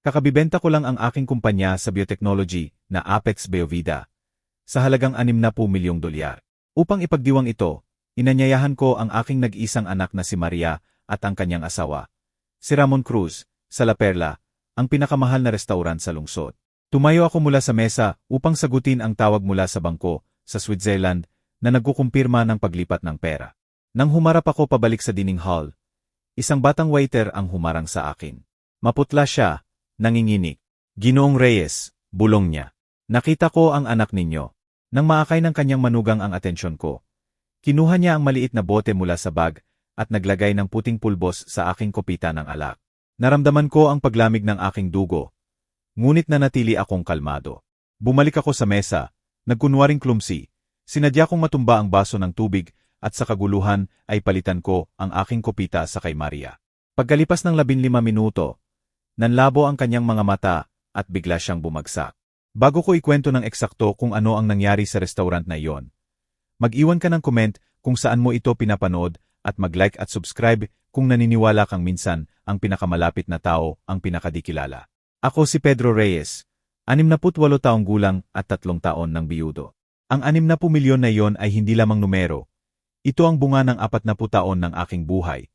Kakabibenta ko lang ang aking kumpanya sa biotechnology na Apex Biovida sa halagang $60 milyong. Upang ipagdiwang ito, inanyayahan ko ang aking nag-isang anak na si Maria at ang kanyang asawa, si Ramon Cruz, sa La Perla, ang pinakamahal na restaurant sa lungsod. Tumayo ako mula sa mesa upang sagutin ang tawag mula sa bangko sa Switzerland na nagkukumpirma ng paglipat ng pera. Nang humarap ako pabalik sa dining hall, isang batang waiter ang humarang sa akin. Maputla siya, nanginginig. "Ginoong Reyes," bulong niya. "Nakita ko ang anak ninyo." Nang maakay ng kanyang manugang ang atensyon ko, kinuha niya ang maliit na bote mula sa bag at naglagay ng puting pulbos sa aking kopita ng alak. Naramdaman ko ang paglamig ng aking dugo, ngunit nanatili akong kalmado. Bumalik ako sa mesa, nagkunwaring clumsy, sinadya kong matumba ang baso ng tubig at sa kaguluhan ay palitan ko ang aking kopita sa kay Maria. Pagkalipas ng 15 minuto, nanlabo ang kanyang mga mata at bigla siyang bumagsak. Bago ko ikwento ng eksakto kung ano ang nangyari sa restaurant na iyon, mag-iwan ka ng comment kung saan mo ito pinapanood at mag-like at subscribe kung naniniwala kang minsan ang pinakamalapit na tao ang pinakadikilala. Ako si Pedro Reyes, 68 taong gulang at 3 taon ng biyudo. Ang 60 milyon na iyon ay hindi lamang numero. Ito ang bunga ng 40 taon ng aking buhay.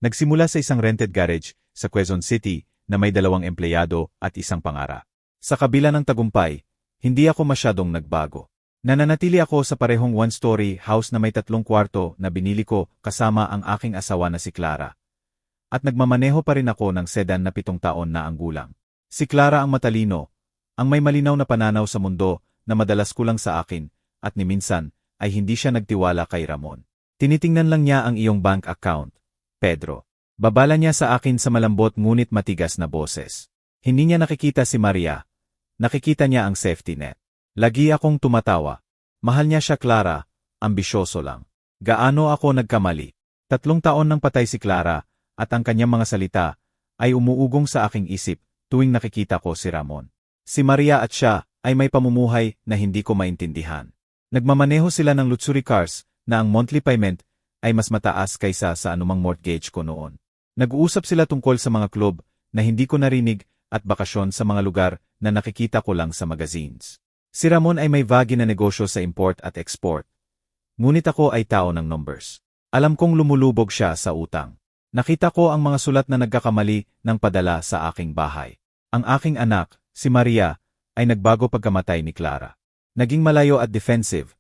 Nagsimula sa isang rented garage sa Quezon City na may 2 empleyado at isang pangara. Sa kabila ng tagumpay, hindi ako masyadong nagbago. Nananatili ako sa parehong one-story house na may 3 kwarto na binili ko kasama ang aking asawa na si Clara. At nagmamaneho pa rin ako ng sedan na 7 taon na ang gulang. Si Clara ang matalino, ang may malinaw na pananaw sa mundo na madalas kulang sa akin at ni minsan ay hindi siya nagtiwala kay Ramon. Tinitingnan lang niya ang iyong bank account, Pedro. Babala niya sa akin sa malambot ngunit matigas na boses. Hindi niya nakikita si Maria. Nakikita niya ang safety net. Lagi akong tumatawa. Mahal niya siya, Clara, ambisyoso lang. Gaano ako nagkamali? 3 taon nang patay si Clara at ang kanyang mga salita ay umuugong sa aking isip tuwing nakikita ko si Ramon. Si Maria at siya ay may pamumuhay na hindi ko maintindihan. Nagmamaneho sila ng luxury cars na ang monthly payment ay mas mataas kaysa sa anumang mortgage ko noon. Nag-uusap sila tungkol sa mga club na hindi ko narinig at bakasyon sa mga lugar na nakikita ko lang sa magazines. Si Ramon ay may vagi na negosyo sa import at export. Ngunit ako ay tao ng numbers. Alam kong lumulubog siya sa utang. Nakita ko ang mga sulat na nagkakamali ng padala sa aking bahay. Ang aking anak, si Maria, ay nagbago pagkamatay ni Clara. Naging malayo at defensive.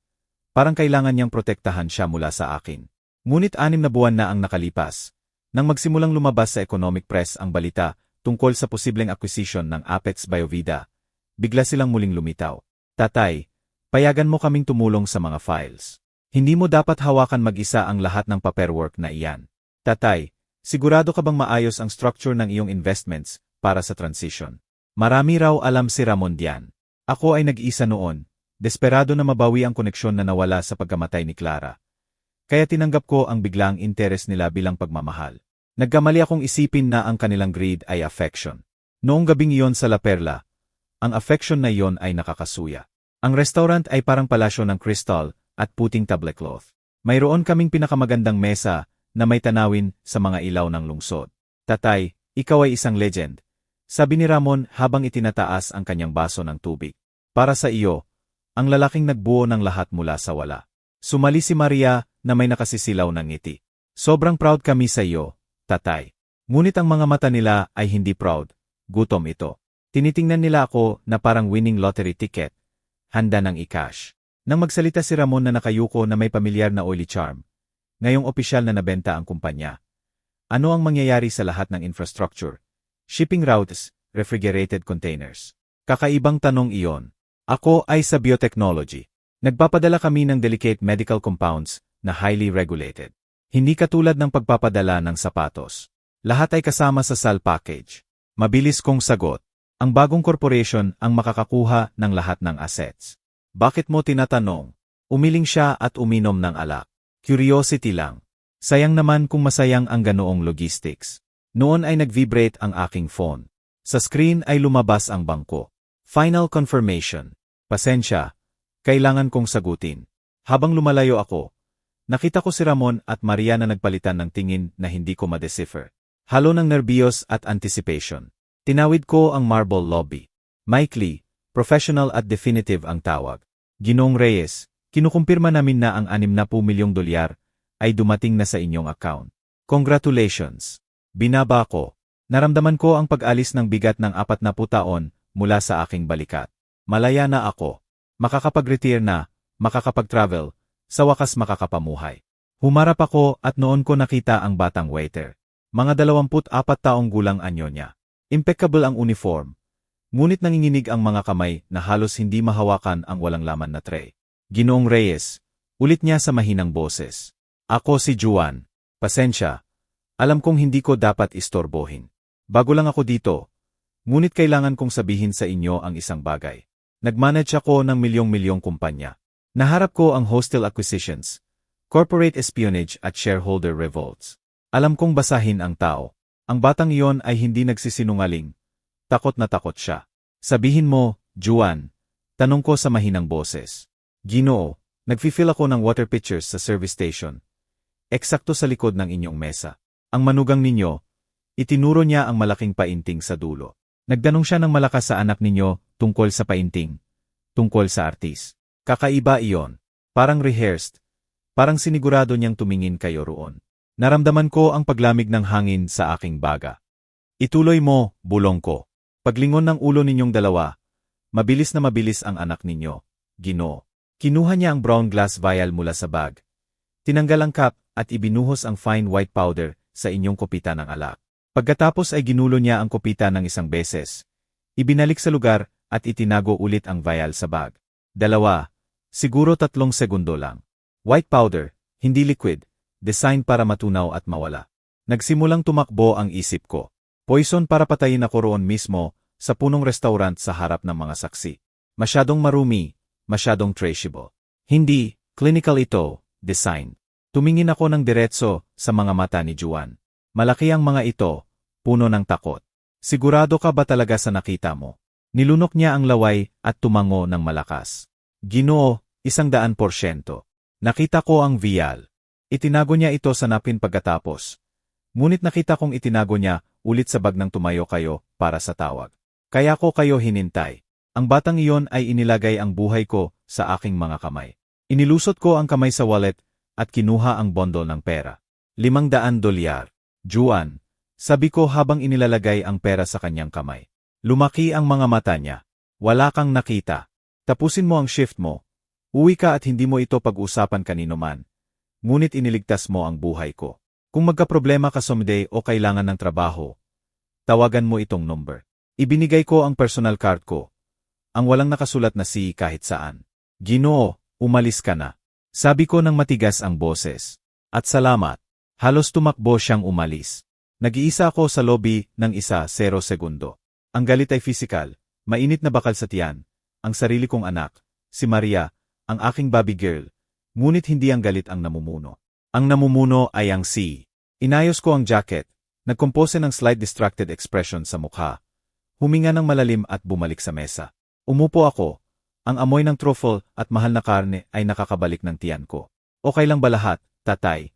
Parang kailangan niyang protektahan siya mula sa akin. Ngunit 6 na buwan na ang nakalipas. Nang magsimulang lumabas sa economic press ang balita tungkol sa posibleng acquisition ng Apex Biovida, bigla silang muling lumitaw. "Tatay, payagan mo kaming tumulong sa mga files. Hindi mo dapat hawakan mag-isa ang lahat ng paperwork na iyan. Tatay, sigurado ka bang maayos ang structure ng iyong investments para sa transition?" Marami raw alam si Ramon diyan. Ako ay nag-isa noon, desperado na mabawi ang koneksyon na nawala sa pagkamatay ni Clara. Kaya tinanggap ko ang biglang interes nila bilang pagmamahal. Nagkamali akong isipin na ang kanilang greed ay affection. Noong gabing iyon sa La Perla, ang affection na iyon ay nakakasuya. Ang restaurant ay parang palasyo ng crystal at puting tablecloth. Mayroon kaming pinakamagandang mesa na may tanawin sa mga ilaw ng lungsod. "Tatay, ikaw ay isang legend," sabi ni Ramon habang itinataas ang kanyang baso ng tubig. "Para sa iyo, ang lalaking nagbuo ng lahat mula sa wala." Sumali si Maria na may nakasisilaw ng ngiti. "Sobrang proud kami sa iyo, tatay." Ngunit ang mga mata nila ay hindi proud, gutom ito. Tinitingnan nila ako na parang winning lottery ticket, handa ng i-cash. Nang magsalita si Ramon na nakayuko na may pamilyar na oily charm, ngayong opisyal na nabenta ang kumpanya. Ano ang mangyayari sa lahat ng infrastructure? Shipping routes, refrigerated containers. Kakaibang tanong iyon. Ako ay sa biotechnology. Nagpapadala kami ng delicate medical compounds na highly regulated. Hindi katulad ng pagpapadala ng sapatos. Lahat ay kasama sa SAL package. Mabilis kong sagot. Ang bagong corporation ang makakakuha ng lahat ng assets. Bakit mo tinatanong? Umiling siya at uminom ng alak. Curiosity lang. Sayang naman kung masayang ang ganoong logistics. Noon ay nag-vibrate ang aking phone. Sa screen ay lumabas ang bangko. Final confirmation. Pasensya, kailangan kong sagutin. Habang lumalayo ako, nakita ko si Ramon at Maria na nagpalitan ng tingin na hindi ko ma-decipher. Halo ng nerbiyos at anticipation. Tinawid ko ang marble lobby. Maikli, professional at definitive ang tawag. Ginoong Reyes, kinukumpirma namin na ang 60 milyong dolyar ay dumating na sa inyong account. Congratulations! Binaba ko. Naramdaman ko ang pag-alis ng bigat ng 40 taon mula sa aking balikat. Malaya na ako. Makakapag-retire na, makakapag-travel, sa wakas makakapamuhay. Humarap ako at noon ko nakita ang batang waiter. Mga 24 taong gulang anyo niya. Impeccable ang uniform. Ngunit nanginginig ang mga kamay na halos hindi mahawakan ang walang laman na tray. Ginoong Reyes, ulit niya sa mahinang boses. Ako si Juan. Pasensya. Alam kong hindi ko dapat istorbohin. Bago lang ako dito. Ngunit kailangan kong sabihin sa inyo ang isang bagay. Nagmanage ako ng milyong-milyong kumpanya. Naharap ko ang hostile acquisitions, corporate espionage at shareholder revolts. Alam kong basahin ang tao. Ang batang iyon ay hindi nagsisinungaling. Takot na takot siya. Sabihin mo, Juan. Tanong ko sa mahinang boses. Ginoo, nagfi-fill ako ng water pitchers sa service station. Eksakto sa likod ng inyong mesa. Ang manugang ninyo, itinuro niya ang malaking painting sa dulo. Nagdanong siya ng malakas sa anak ninyo tungkol sa painting, tungkol sa artist. Kakaiba iyon. Parang rehearsed. Parang sinigurado niyang tumingin kayo roon. Naramdaman ko ang paglamig ng hangin sa aking baga. Ituloy mo, bulong ko. Paglingon ng ulo ninyong dalawa, mabilis na mabilis ang anak ninyo. Ginoo. Kinuha niya ang brown glass vial mula sa bag. Tinanggal ang cap at ibinuhos ang fine white powder sa inyong kopita ng alak. Pagkatapos ay ginulo niya ang kopita ng isang beses. Ibinalik sa lugar at itinago ulit ang vial sa bag. 2, siguro 3 segundo lang. White powder, hindi liquid. Design para matunaw at mawala. Nagsimulang tumakbo ang isip ko. Poison para patayin ako roon mismo sa punong restaurant sa harap ng mga saksi. Masyadong marumi, masyadong traceable. Hindi, clinical ito, design. Tumingin ako ng diretso sa mga mata ni Juan. Malaki ang mga ito, puno ng takot. Sigurado ka ba talaga sa nakita mo? Nilunok niya ang laway at tumango ng malakas. Ginoo, 100%. Nakita ko ang vial. Itinago niya ito sa napkin pagkatapos. Ngunit nakita kong itinago niya ulit sa bag ng tumayo kayo para sa tawag. Kaya ko kayo hinintay. Ang batang iyon ay inilagay ang buhay ko sa aking mga kamay. Inilusot ko ang kamay sa wallet at kinuha ang bundle ng pera. 500 dolyar. Juan, sabi ko habang inilalagay ang pera sa kanyang kamay. Lumaki ang mga mata niya. Wala kang nakita. Tapusin mo ang shift mo. Uwi ka at hindi mo ito pag-usapan kanino man. Ngunit iniligtas mo ang buhay ko. Kung magkaproblema ka someday o kailangan ng trabaho, tawagan mo itong number. Ibinigay ko ang personal card ko. Ang walang nakasulat na si kahit saan. Ginoo, umalis ka na. Sabi ko ng matigas ang boses. At salamat. Halos tumakbo siyang umalis. Nag-iisa ako sa lobby ng 0 segundo. Ang galit ay physical, mainit na bakal sa tiyan. Ang sarili kong anak, si Maria, ang aking baby girl. Ngunit hindi ang galit ang namumuno. Ang namumuno ay ang si. Inayos ko ang jacket, nagkompose ng slight distracted expression sa mukha. Huminga ng malalim at bumalik sa mesa. Umupo ako. Ang amoy ng truffle at mahal na karne ay nakakabalik ng tiyan ko. Okay lang ba lahat, tatay?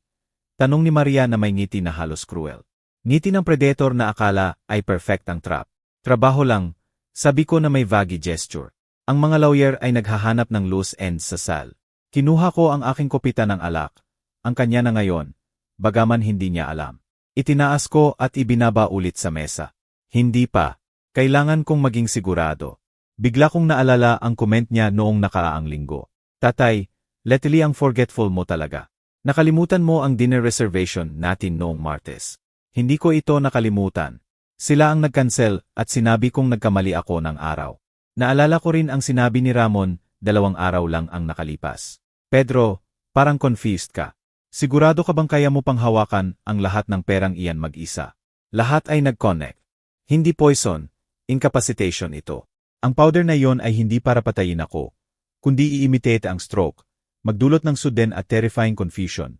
Tanong ni Maria na may ngiti na halos cruel. Ngiti ng predator na akala ay perfect ang trap. Trabaho lang, sabi ko na may vague gesture. Ang mga lawyer ay naghahanap ng loose ends sa sal. Kinuha ko ang aking kopita ng alak. Ang kanya na ngayon, bagaman hindi niya alam. Itinaas ko at ibinaba ulit sa mesa. Hindi pa. Kailangan kong maging sigurado. Bigla kong naalala ang comment niya noong nakaraang linggo. Tatay, lately ang forgetful mo talaga. Nakalimutan mo ang dinner reservation natin noong Martes. Hindi ko ito nakalimutan. Sila ang nag-cancel at sinabi kong nagkamali ako ng araw. Naalala ko rin ang sinabi ni Ramon, 2 araw lang ang nakalipas. Pedro, parang confused ka. Sigurado ka bang kaya mo pang hawakan ang lahat ng perang iyan mag-isa? Lahat ay nag-connect. Hindi poison, incapacitation ito. Ang powder na iyon ay hindi para patayin ako, kundi i-imitate ang stroke, magdulot ng sudden at terrifying confusion.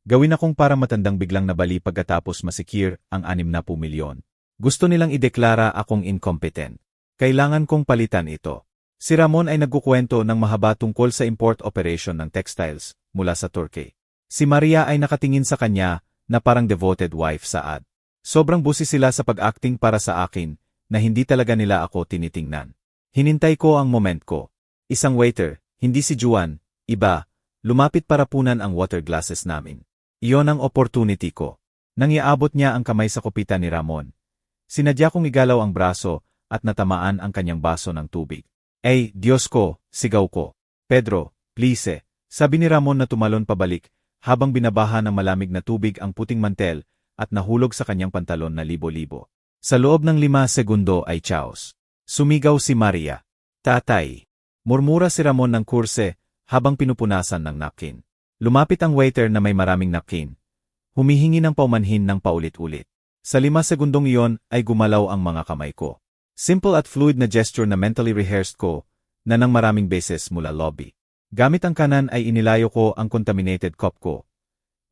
Gawin akong para matandang biglang nabali pagkatapos masikir ang 60 milyon. Gusto nilang ideklara akong incompetent. Kailangan kong palitan ito. Si Ramon ay nagkukwento ng mahaba tungkol sa import operation ng textiles mula sa Turkey. Si Maria ay nakatingin sa kanya na parang devoted wife sa ad. Sobrang busi sila sa pag-acting para sa akin na hindi talaga nila ako tinitingnan. Hinintay ko ang moment ko. Isang waiter, hindi si Juan, iba, lumapit para punan ang water glasses namin. Iyon ang opportunity ko. Nang iabot niya ang kamay sa kopita ni Ramon, sinadya kong igalaw ang braso at natamaan ang kanyang baso ng tubig. "Ay, Diyos ko!" sigaw ko. "Pedro, please sabi ni Ramon na tumalon pabalik habang binabaha ng malamig na tubig ang puting mantel at nahulog sa kanyang pantalon na libo-libo. Sa loob ng 5 segundo ay chaos. Sumigaw si Maria. "Tatay!" Murmura si Ramon ng kurse habang pinupunasan ng napkin. Lumapit ang waiter na may maraming napkin. Humihingi ng paumanhin ng paulit-ulit. Sa 5 segundong iyon ay gumalaw ang mga kamay ko. Simple at fluid na gesture na mentally rehearsed ko na ng maraming beses mula lobby. Gamit ang kanan ay inilayo ko ang contaminated cup ko.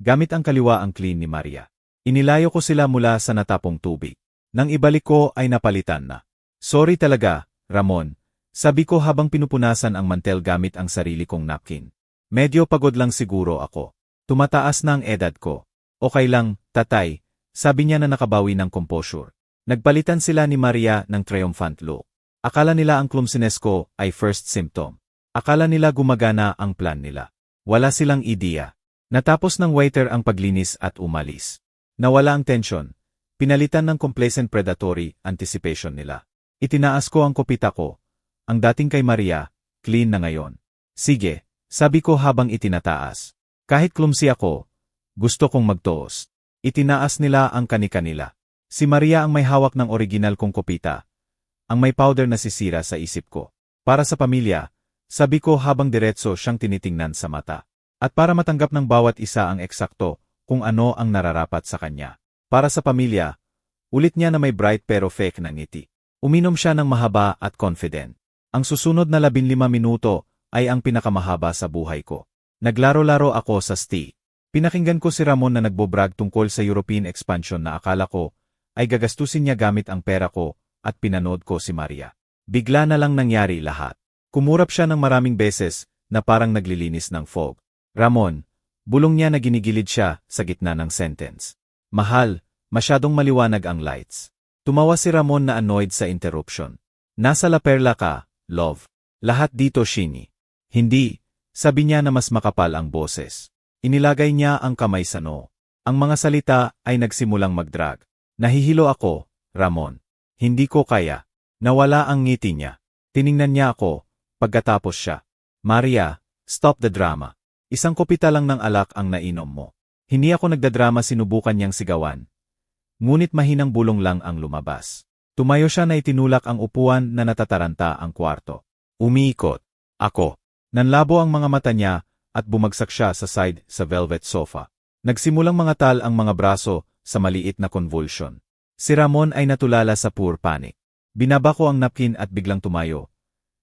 Gamit ang kaliwa ang clean ni Maria. Inilayo ko sila mula sa natapong tubig. Nang ibalik ko ay napalitan na. "Sorry talaga, Ramon," sabi ko habang pinupunasan ang mantel gamit ang sarili kong napkin. Medyo pagod lang siguro ako. Tumataas na ang edad ko. "Okay lang, tatay," sabi niya na nakabawi ng composure. Nagpalitan sila ni Maria ng triumphant look. Akala nila ang clumsiness ko ay first symptom. Akala nila gumagana ang plan nila. Wala silang ideya. Natapos ng waiter ang paglinis at umalis. Nawala ang tension. Pinalitan ng complacent predatory anticipation nila. Itinaas ko ang kopita ko. Ang dating kay Maria, clean na ngayon. "Sige," sabi ko habang itinataas. Kahit clumsy ako, gusto kong magtoos. Itinaas nila ang kani-kanila. Si Maria ang may hawak ng original kong kopita. Ang may powder na sisira sa isip ko. Para sa pamilya, sabi ko habang diretso siyang tinitingnan sa mata. At para matanggap ng bawat isa ang eksakto kung ano ang nararapat sa kanya. Para sa pamilya, ulit niya na may bright pero fake na ngiti. Uminom siya ng mahaba at confident. Ang susunod na 15 minuto ay ang pinakamahaba sa buhay ko. Naglaro-laro ako sa sti. Pinakinggan ko si Ramon na nagbobrag tungkol sa European expansion na akala ko ay gagastusin niya gamit ang pera ko at pinanood ko si Maria. Bigla na lang nangyari lahat. Kumurap siya ng maraming beses na parang naglilinis ng fog. "Ramon," bulong niya na ginigilid siya sa gitna ng sentence. "Mahal, masyadong maliwanag ang lights." Tumawa si Ramon na annoyed sa interruption. "Nasa La Perla ka, love. Lahat dito shiny." "Hindi," sabi niya na mas makapal ang boses. Inilagay niya ang kamay sa noo. Ang mga salita ay nagsimulang magdrag. "Nahihilo ako, Ramon. Hindi ko kaya." Nawala ang ngiti niya. Tiningnan niya ako, pagkatapos siya. "Maria, stop the drama. Isang kopita lang ng alak ang nainom mo." Hindi ako nagdadrama, sinubukan niyang sigawan. Ngunit mahinang bulong lang ang lumabas. Tumayo siya na itinulak ang upuan na natataranta ang kwarto. Umiikot. Ako. Nanlabo ang mga mata niya at bumagsak siya sa side sa velvet sofa. Nagsimulang mangatal ang mga braso sa maliit na convulsion. Si Ramon ay natulala sa pure panic. Binaba ko ang napkin at biglang tumayo,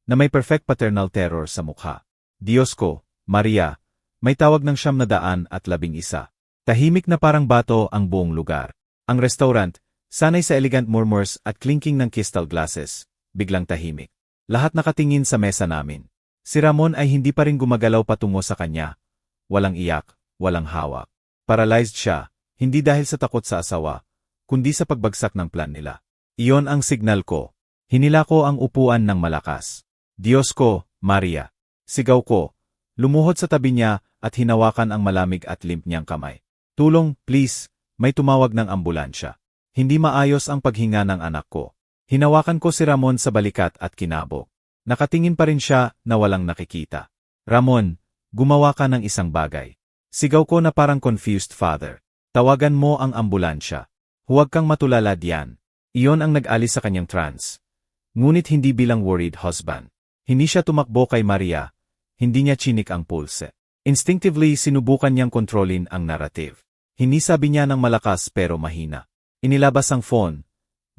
na may perfect paternal terror sa mukha. "Diyos ko, Maria, may tawag ng 911. Tahimik na parang bato ang buong lugar. Ang restaurant, sanay sa elegant murmurs at clinking ng crystal glasses, biglang tahimik. Lahat nakatingin sa mesa namin. Si Ramon ay hindi pa rin gumagalaw patungo sa kanya. Walang iyak, walang hawak. Paralyzed siya, hindi dahil sa takot sa asawa, kundi sa pagbagsak ng plan nila. Iyon ang signal ko. Hinila ko ang upuan ng malakas. "Diyos ko, Maria." Sigaw ko. Lumuhod sa tabi niya at hinawakan ang malamig at limp niyang kamay. "Tulong, please, may tumawag ng ambulansya." Hindi maayos ang paghinga ng anak ko. Hinawakan ko si Ramon sa balikat at kinabog. Nakatingin pa rin siya na walang nakikita. "Ramon, gumawa ka ng isang bagay." Sigaw ko na parang confused father. "Tawagan mo ang ambulansya. Huwag kang matulala diyan." Iyon ang nag-alis sa kanyang trance. Ngunit hindi bilang worried husband. Hindi siya tumakbo kay Maria. Hindi niya chinik ang pulse. Instinctively sinubukan niyang kontrolin ang narrative. Hindi sabi niya ng malakas pero mahina. Inilabas ang phone.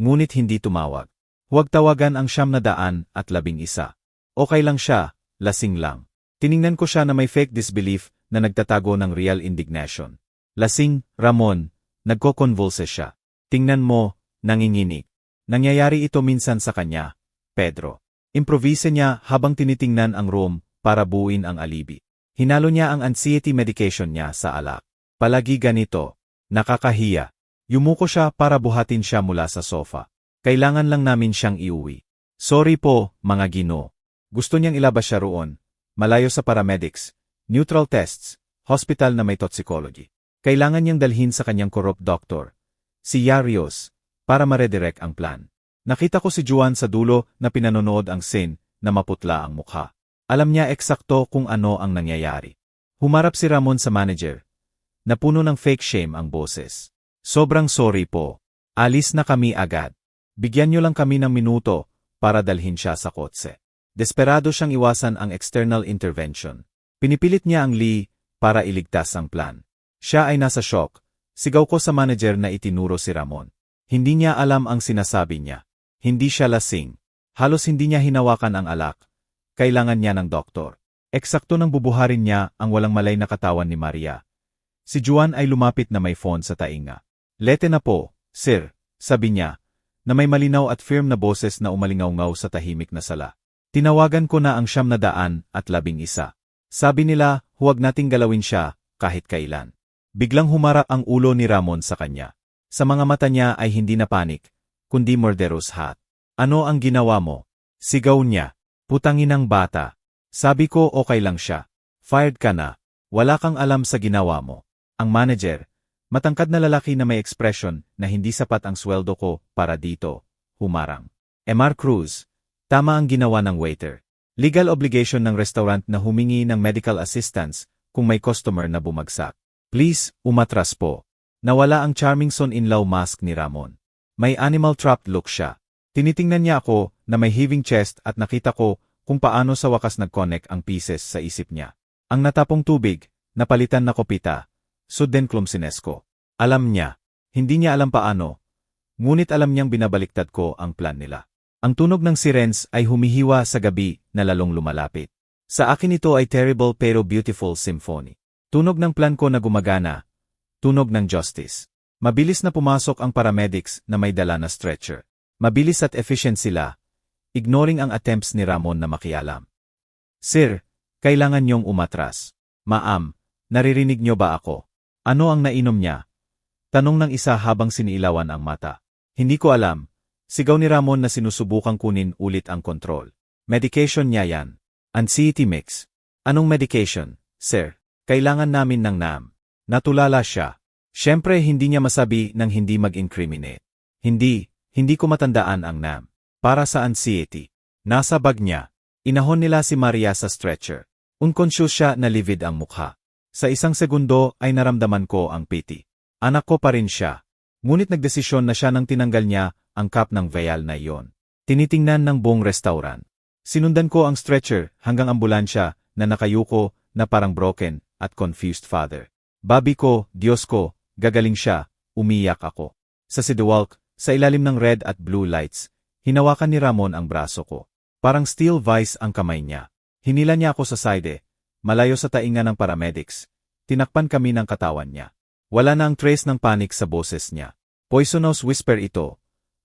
Ngunit hindi tumawag. Huwag tawagan ang 911. Okay lang siya, lasing lang. Tiningnan ko siya na may fake disbelief na nagtatago ng real indignation. "Lasing, Ramon," nagko-convulse siya. "Tingnan mo, nanginginig." Nangyayari ito minsan sa kanya, Pedro. Improvise niya habang tinitingnan ang room para buuin ang alibi. Hinalo niya ang anxiety medication niya sa alak. Palagi ganito. Nakakahiya. Yumuko siya para buhatin siya mula sa sofa. Kailangan lang namin siyang iuwi. Sorry po, mga Ginoo. Gusto niyang ilabas siya roon. Malayo sa paramedics, neutral tests, hospital na may toxicology. Kailangan niyang dalhin sa kanyang corrupt doctor, si Yarios, para ma-redirect ang plan. Nakita ko si Juan sa dulo na pinanonood ang scene na maputla ang mukha. Alam niya eksakto kung ano ang nangyayari. Humarap si Ramon sa manager. Napuno ng fake shame ang boses. Sobrang sorry po. Alis na kami agad. Bigyan niyo lang kami ng minuto para dalhin siya sa kotse. Desperado siyang iwasan ang external intervention. Pinipilit niya ang Lee para iligtas ang plan. Siya ay nasa shock. Sigaw ko sa manager na itinuro si Ramon. Hindi niya alam ang sinasabi niya. Hindi siya lasing. Halos hindi niya hinawakan ang alak. Kailangan niya ng doktor. Eksakto nang bubuharin niya ang walang malay na katawan ni Maria. Si Juan ay lumapit na may phone sa tainga. Lete na po, sir, sabi niya, na may malinaw at firm na boses na umalingaw-ngaw sa tahimik na sala. Tinawagan ko na ang 911. Sabi nila, huwag nating galawin siya, kahit kailan. Biglang humarap ang ulo ni Ramon sa kanya. Sa mga mata niya ay hindi na panik, kundi murderous hat. Ano ang ginawa mo? Sigaw niya. Putanginang bata. Sabi ko okay lang siya. Fired ka na. Wala kang alam sa ginawa mo. Ang manager, matangkad na lalaki na may ekspresyon na hindi sapat ang sweldo ko para dito, humarang. Mr. Cruz, tama ang ginawa ng waiter. Legal obligation ng restaurant na humingi ng medical assistance kung may customer na bumagsak. Please, umatras po. Nawala ang charming son-in-law mask ni Ramon. May animal-trapped look siya. Tinitingnan niya ako na may heaving chest at nakita ko kung paano sa wakas nag-connect ang pieces sa isip niya. Ang natapong tubig, napalitan na kopita, sudden clumsiness ko. Alam niya, hindi niya alam paano, ngunit alam niyang binabaliktad ko ang plan nila. Ang tunog ng sirens ay humihiwa sa gabi na lalong lumalapit. Sa akin ito ay terrible pero beautiful symphony. Tunog ng plan ko na gumagana, tunog ng justice. Mabilis na pumasok ang paramedics na may dala na stretcher. Mabilis at efficient sila, ignoring ang attempts ni Ramon na makialam. Sir, kailangan niyong umatras. Ma'am, naririnig niyo ba ako? Ano ang nainom niya? Tanong ng isa habang siniilawan ang mata. Hindi ko alam. Sigaw ni Ramon na sinusubukang kunin ulit ang kontrol. Medication niya yan. Anxiety mix. Anong medication, sir? Kailangan namin ng NAM. Natulala siya. Siyempre hindi niya masabi nang hindi mag-incriminate. Hindi ko matandaan ang NAM. Para sa anxiety. Nasa bag niya. Inahon nila si Maria sa stretcher. Unconscious siya na livid ang mukha. Sa isang segundo ay naramdaman ko ang pity. Anak ko pa rin siya. Ngunit nagdesisyon na siya nang tinanggal niya ang cup ng vial na iyon. Tinitingnan ng buong restaurant. Sinundan ko ang stretcher hanggang ambulansya na nakayuko na parang broken at confused father. Babi ko, Diyos ko, gagaling siya, umiyak ako. Sa sidewalk, sa ilalim ng red at blue lights, hinawakan ni Ramon ang braso ko. Parang steel vice ang kamay niya. Hinila niya ako sa side, malayo sa tainga ng paramedics. Tinakpan kami ng katawan niya. Wala na ang trace ng panic sa boses niya. Poisonous whisper ito.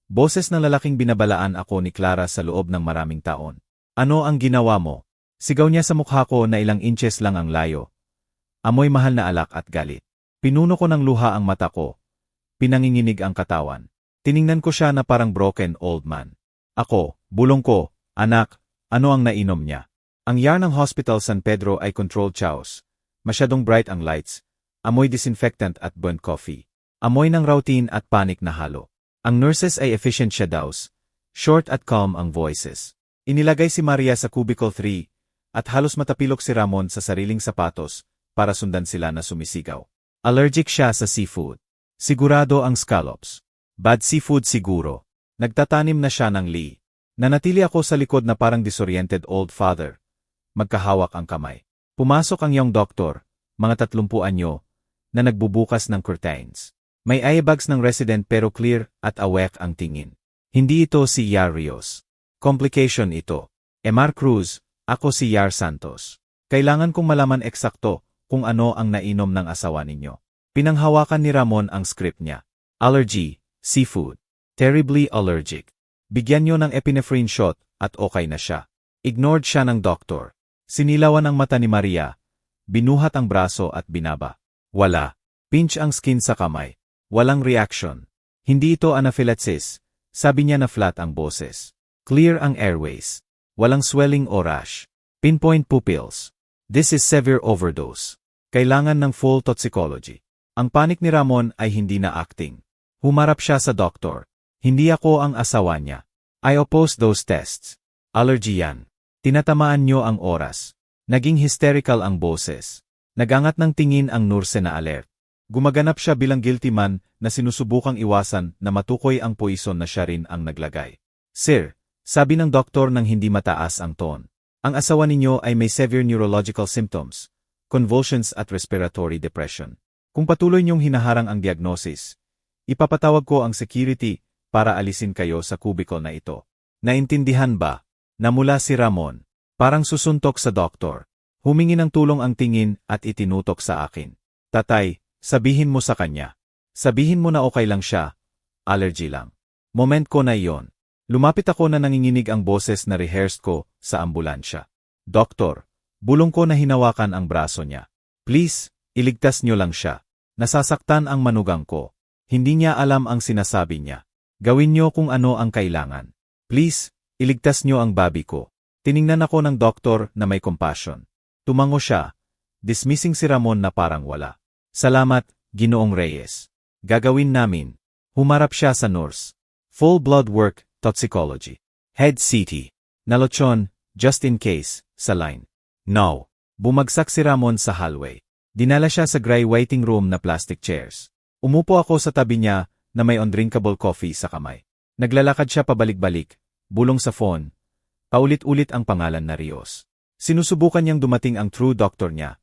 Boses ng lalaking binabalaan ako ni Clara sa loob ng maraming taon. Ano ang ginawa mo? Sigaw niya sa mukha ko na ilang inches lang ang layo. Amoy mahal na alak at galit. Pinuno ko ng luha ang mata ko. Pinanginginig ang katawan. Tiningnan ko siya na parang broken old man. Ako, bulong ko, anak, ano ang nainom niya? Ang yar ng Hospital San Pedro ay controlled chaos. Masyadong bright ang lights. Amoy disinfectant at burnt coffee. Amoy ng routine at panic na halo. Ang nurses ay efficient shadows. Short at calm ang voices. Inilagay si Maria sa cubicle 3 at halos matapilok si Ramon sa sariling sapatos para sundan sila na sumisigaw. Allergic siya sa seafood. Sigurado ang scallops. Bad seafood siguro. Nagtatanim na siya ng Lee. Nanatili ako sa likod na parang disoriented old father. Magkahawak ang kamay. Pumasok ang young doctor, mga 30 anyo, na nagbubukas ng curtains. May eyebags ng resident pero clear at awake ang tingin. Hindi ito si Yar Rios. Complication ito. Mr. Cruz, ako si Yar Santos. Kailangan kong malaman eksakto kung ano ang nainom ng asawa ninyo. Pinanghawakan ni Ramon ang script niya. Allergy, seafood. Terribly allergic. Bigyan niyo ng epinephrine shot at okay na siya. Ignored siya ng doktor. Sinilawan ang mata ni Maria. Binuhat ang braso at binaba. Wala. Pinch ang skin sa kamay. Walang reaction. Hindi ito anaphylaxis. Sabi niya na flat ang boses. Clear ang airways. Walang swelling o rash. Pinpoint pupils. This is severe overdose. Kailangan ng full toxicology. Ang panik ni Ramon ay hindi na acting. Humarap siya sa doktor. Hindi ako ang asawa niya. I oppose those tests. Allergy yan. Tinatamaan niyo ang oras. Naging hysterical ang boses. Nagangat ng tingin ang nurse na alert. Gumaganap siya bilang guilty man na sinusubukang iwasan na matukoy ang poison na siya rin ang naglagay. Sir, sabi ng doktor nang hindi mataas ang tone. Ang asawa ninyo ay may severe neurological symptoms, convulsions at respiratory depression. Kung patuloy niyong hinaharang ang diagnosis, ipapatawag ko ang security para alisin kayo sa cubicle na ito. Naintindihan ba? Namula si Ramon. Parang susuntok sa doktor. Humingi ng tulong ang tingin at itinutok sa akin. Tatay, sabihin mo sa kanya. Sabihin mo na okay lang siya. Allergy lang. Moment ko na iyon. Lumapit ako na nanginginig ang boses na rehearsed ko sa ambulansya. Doktor, bulong ko na hinawakan ang braso niya. Please, iligtas niyo lang siya. Nasasaktan ang manugang ko. Hindi niya alam ang sinasabi niya. Gawin niyo kung ano ang kailangan. Please, iligtas niyo ang baby ko. Tiningnan ako ng doktor na may compassion. Tumango siya, dismissing si Ramon na parang wala. Salamat, Ginoong Reyes. Gagawin namin. Humarap siya sa nurse. Full blood work, toxicology. Head CT. Nalochon, just in case, sa line. No. Bumagsak si Ramon sa hallway. Dinala siya sa gray waiting room na plastic chairs. Umupo ako sa tabi niya na may undrinkable coffee sa kamay. Naglalakad siya pabalik-balik, bulong sa phone. Paulit-ulit ang pangalan na Rios. Sinusubukan niyang dumating ang true doctor niya.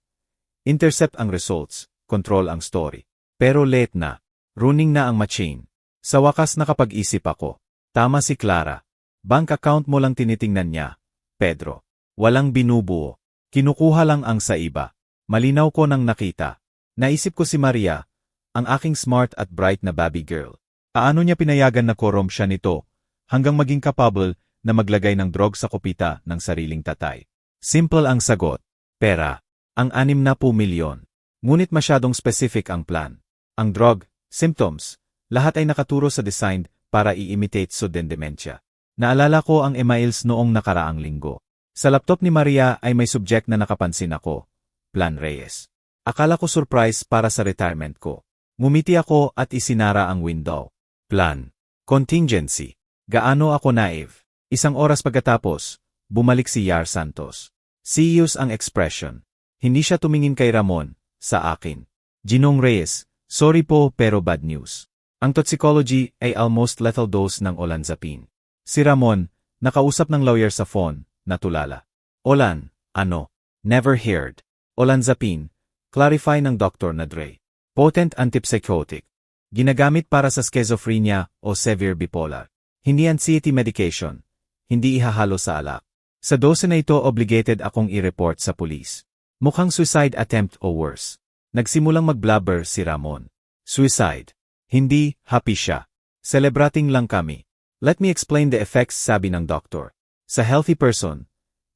Intercept ang results, control ang story. Pero late na. Running na ang machine. Sa wakas nakapag-isip ako. Tama si Clara. Bank account mo lang tinitingnan niya, Pedro. Walang binubuo. Kinukuha lang ang sa iba. Malinaw ko nang nakita. Naisip ko si Maria, ang aking smart at bright na baby girl. Paano niya pinayagan na korom siya nito, hanggang maging capable na maglagay ng drug sa kopita ng sariling tatay? Simple ang sagot. Pera. Ang 60 milyon. Ngunit masyadong specific ang plan. Ang drug, symptoms, lahat ay nakaturo sa design para i-imitate sudden dementia. Naalala ko ang emails noong nakaraang linggo. Sa laptop ni Maria ay may subject na nakapansin ako. Plan Reyes. Akala ko surprise para sa retirement ko. Ngumiti ako at isinara ang window. Plan. Contingency. Gaano ako naive. Isang oras pagkatapos, bumalik si Yar Santos. Serious ang expression. Hindi siya tumingin kay Ramon, sa akin. Ginong Reyes, sorry po pero bad news. Ang toxicology ay almost lethal dose ng olanzapine. Si Ramon, nakausap ng lawyer sa phone, natulala. Olan, ano? Never heard. Olanzapine, clarify ng Dr. Nadre. Potent antipsychotic. Ginagamit para sa schizophrenia o severe bipolar. Hindi anxiety medication. Hindi ihahalo sa alak. Sa dose na ito obligated akong i-report sa pulis. Mukhang suicide attempt o worse. Nagsimulang mag-blabber si Ramon. Suicide. Hindi, happy siya. Celebrating lang kami. Let me explain the effects, sabi ng doktor. Sa healthy person,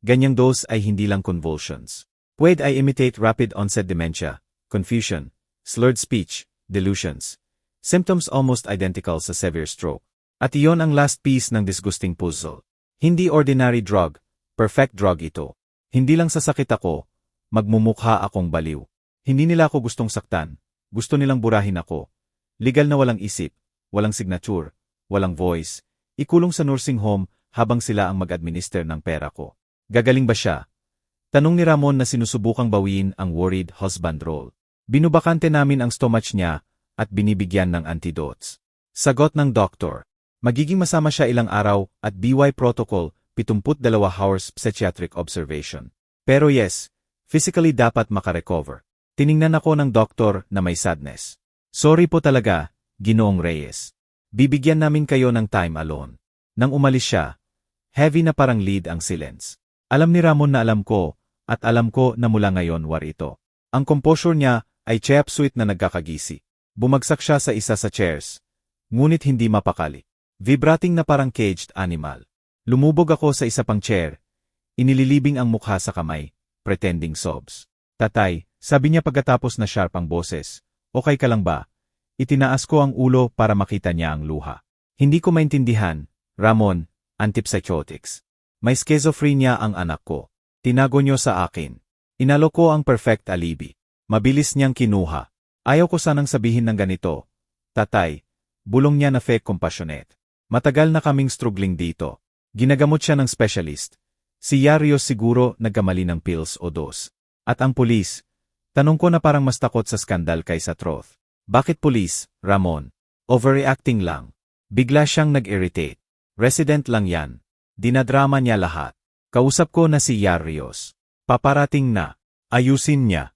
ganyang dose ay hindi lang convulsions. Pwede ay imitate rapid onset dementia, confusion, slurred speech, delusions. Symptoms almost identical sa severe stroke. At iyon ang last piece ng disgusting puzzle. Hindi ordinary drug, perfect drug ito. Hindi lang sasakit ako, magmumukha akong baliw. Hindi nila ako gustong saktan, gusto nilang burahin ako. Legal na walang isip, walang signature, walang voice, ikulong sa nursing home habang sila ang mag-administer ng pera ko. Gagaling ba siya? Tanong ni Ramon na sinusubukang bawiin ang worried husband role. Binubakante namin ang stomach niya at binibigyan ng antidotes. Sagot ng doktor, magiging masama siya ilang araw at BY protocol, 72 hours psychiatric observation. Pero yes, physically dapat makarecover. Tiningnan ako ng doktor na may sadness. Sorry po talaga, Ginoong Reyes. Bibigyan namin kayo ng time alone. Nang umalis siya, heavy na parang lead ang silence. Alam ni Ramon na alam ko, at alam ko na mula ngayon war ito. Ang composure niya ay chep suite na nagkakagisi. Bumagsak siya sa isa sa chairs, ngunit hindi mapakali. Vibrating na parang caged animal. Lumubog ako sa isa pang chair. Inililibing ang mukha sa kamay, pretending sobs. Tatay, sabi niya pagkatapos na sharp ang boses. Okay ka lang ba? Itinaas ko ang ulo para makita niya ang luha. Hindi ko maintindihan, Ramon, antipsychotics. May schizophrenia ang anak ko. Tinago niyo sa akin. Inalo ko ang perfect alibi. Mabilis niyang kinuha. Ayaw ko sanang sabihin ng ganito. Tatay, bulong niya na fake compassionate. Matagal na kaming struggling dito. Ginagamot siya ng specialist. Si Yarios siguro nagkamali ng pills o dose. At ang pulis, tanong ko na parang mas takot sa skandal kaysa truth. Bakit pulis, Ramon? Overreacting lang. Bigla siyang nag-irritate. Resident lang yan. Dinadrama niya lahat. Kausap ko na si Yarios. Paparating na. Ayusin niya.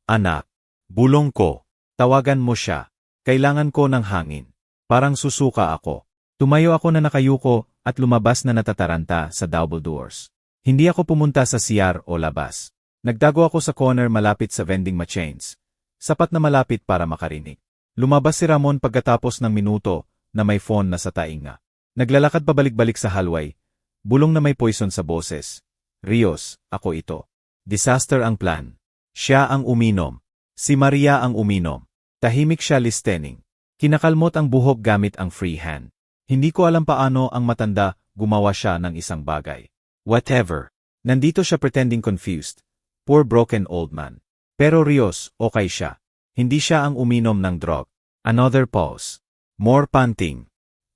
Anak. Bulong ko. Tawagan mo siya. Kailangan ko ng hangin. Parang susuka ako. Tumayo ako na nakayuko at lumabas na natataranta sa double doors. Hindi ako pumunta sa CR o labas. Nagtago ako sa corner malapit sa vending machines. Sapat na malapit para makarinig. Lumabas si Ramon pagkatapos ng minuto na may phone na sa tainga. Naglalakad pabalik-balik sa hallway. Bulong na may poison sa boses. Rios, ako ito. Disaster ang plan. Siya ang uminom. Si Maria ang uminom. Tahimik siya listening. Kinakalmot ang buhok gamit ang free hand. Hindi ko alam paano ang matanda gumawa siya ng isang bagay. Whatever. Nandito siya pretending confused. Poor broken old man. Pero Rios, okay siya. Hindi siya ang uminom ng drug. Another pause. More panting.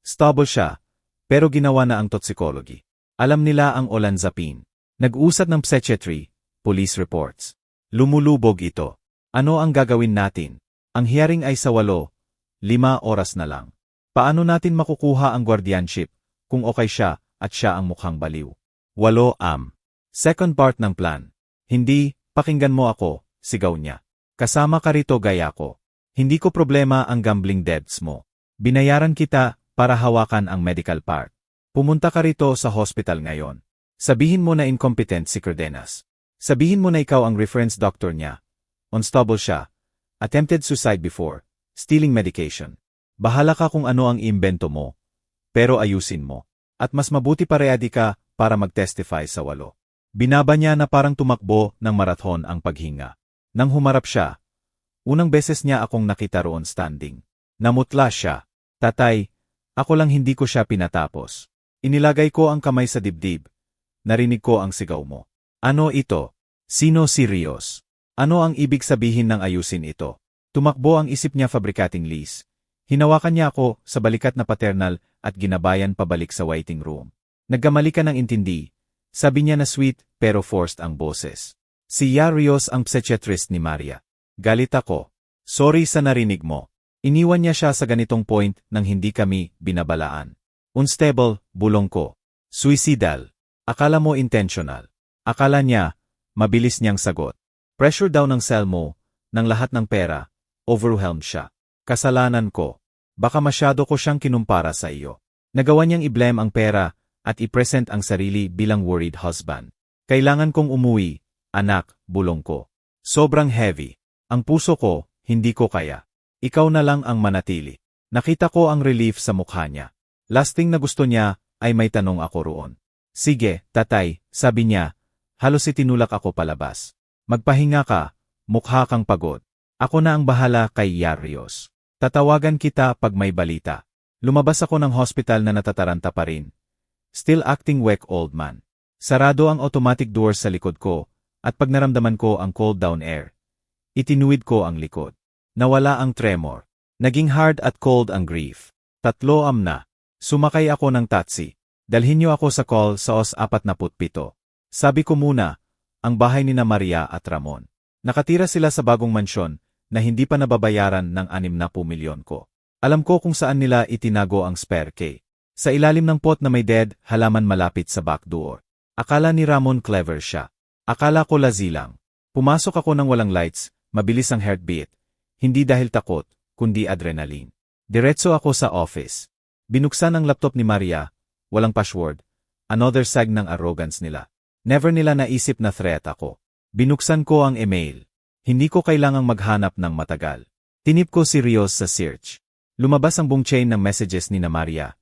Stable siya. Pero ginawa na ang toxicology. Alam nila ang olanzapine. Nag-usat ng psychiatry, police reports. Lumulubog ito. Ano ang gagawin natin? Ang hearing ay sa 8, 5 oras na lang. Paano natin makukuha ang guardianship kung okay siya at siya ang mukhang baliw? 8 Second part ng plan. Hindi, pakinggan mo ako, sigaw niya. Kasama ka rito gaya ko. Hindi ko problema ang gambling debts mo. Binayaran kita para hawakan ang medical part. Pumunta ka rito sa hospital ngayon. Sabihin mo na incompetent si Cardenas. Sabihin mo na ikaw ang reference doctor niya. Unstable siya. Attempted suicide before. Stealing medication. Bahala ka kung ano ang imbento mo. Pero ayusin mo. At mas mabuti pa ready ka para mag-testify sa 8. Binaba niya na parang tumakbo ng marathon ang paghinga. Nang humarap siya, unang beses niya akong nakita roon standing. Namutla siya. Tatay, ako lang hindi ko siya pinatapos. Inilagay ko ang kamay sa dibdib. Narinig ko ang sigaw mo. Ano ito? Sino si Rios? Ano ang ibig sabihin ng ayusin ito? Tumakbo ang isip niya fabricating lease. Hinawakan niya ako sa balikat na paternal at ginabayan pabalik sa waiting room. Nagkamali ka ng intindi. Sabi niya na sweet pero forced ang boses. Si Yarios ang psychiatrist ni Maria. Galit ako. Sorry sa narinig mo. Iniwan niya siya sa ganitong point nang hindi kami binabalaan. Unstable, bulong ko. Suicidal. Akala mo intentional. Akala niya, mabilis niyang sagot. Pressure daw ng cell mo, ng lahat ng pera, overwhelmed siya. Kasalanan ko. Baka masyado ko siyang kinumpara sa iyo. Nagawa niyang i-blame ang pera at i-present ang sarili bilang worried husband. Kailangan kong umuwi, anak, bulong ko. Sobrang heavy. Ang puso ko, hindi ko kaya. Ikaw na lang ang manatili. Nakita ko ang relief sa mukha niya. Lasting na gusto niya ay may tanong ako roon. Sige, tatay, sabi niya, halos itinulak ako palabas. Magpahinga ka, mukha kang pagod. Ako na ang bahala kay Yarios. Tatawagan kita pag may balita. Lumabas ako ng hospital na natataranta pa rin. Still acting weak old man. Sarado ang automatic doors sa likod ko, at pag naramdaman ko ang cold down air, itinuwid ko ang likod. Nawala ang tremor. Naging hard at cold ang grief. 3 na. Sumakay ako ng taxi. Dalhin niyo ako sa call sa OS 47. Sabi ko muna, ang bahay ni na Maria at Ramon. Nakatira sila sa bagong mansyon na hindi pa nababayaran ng 60 milyon ko. Alam ko kung saan nila itinago ang spare key. Sa ilalim ng pot na may dead halaman malapit sa back door. Akala ni Ramon clever siya. Akala ko lazy lang. Pumasok ako ng walang lights, mabilis ang heartbeat. Hindi dahil takot, kundi adrenaline. Diretso ako sa office. Binuksan ang laptop ni Maria. Walang password. Another sag ng arrogance nila. Never nila naisip na threat ako. Binuksan ko ang email. Hindi ko kailangang maghanap ng matagal. Tinip ko si Rios sa search. Lumabas ang buong chain ng messages ni na Maria,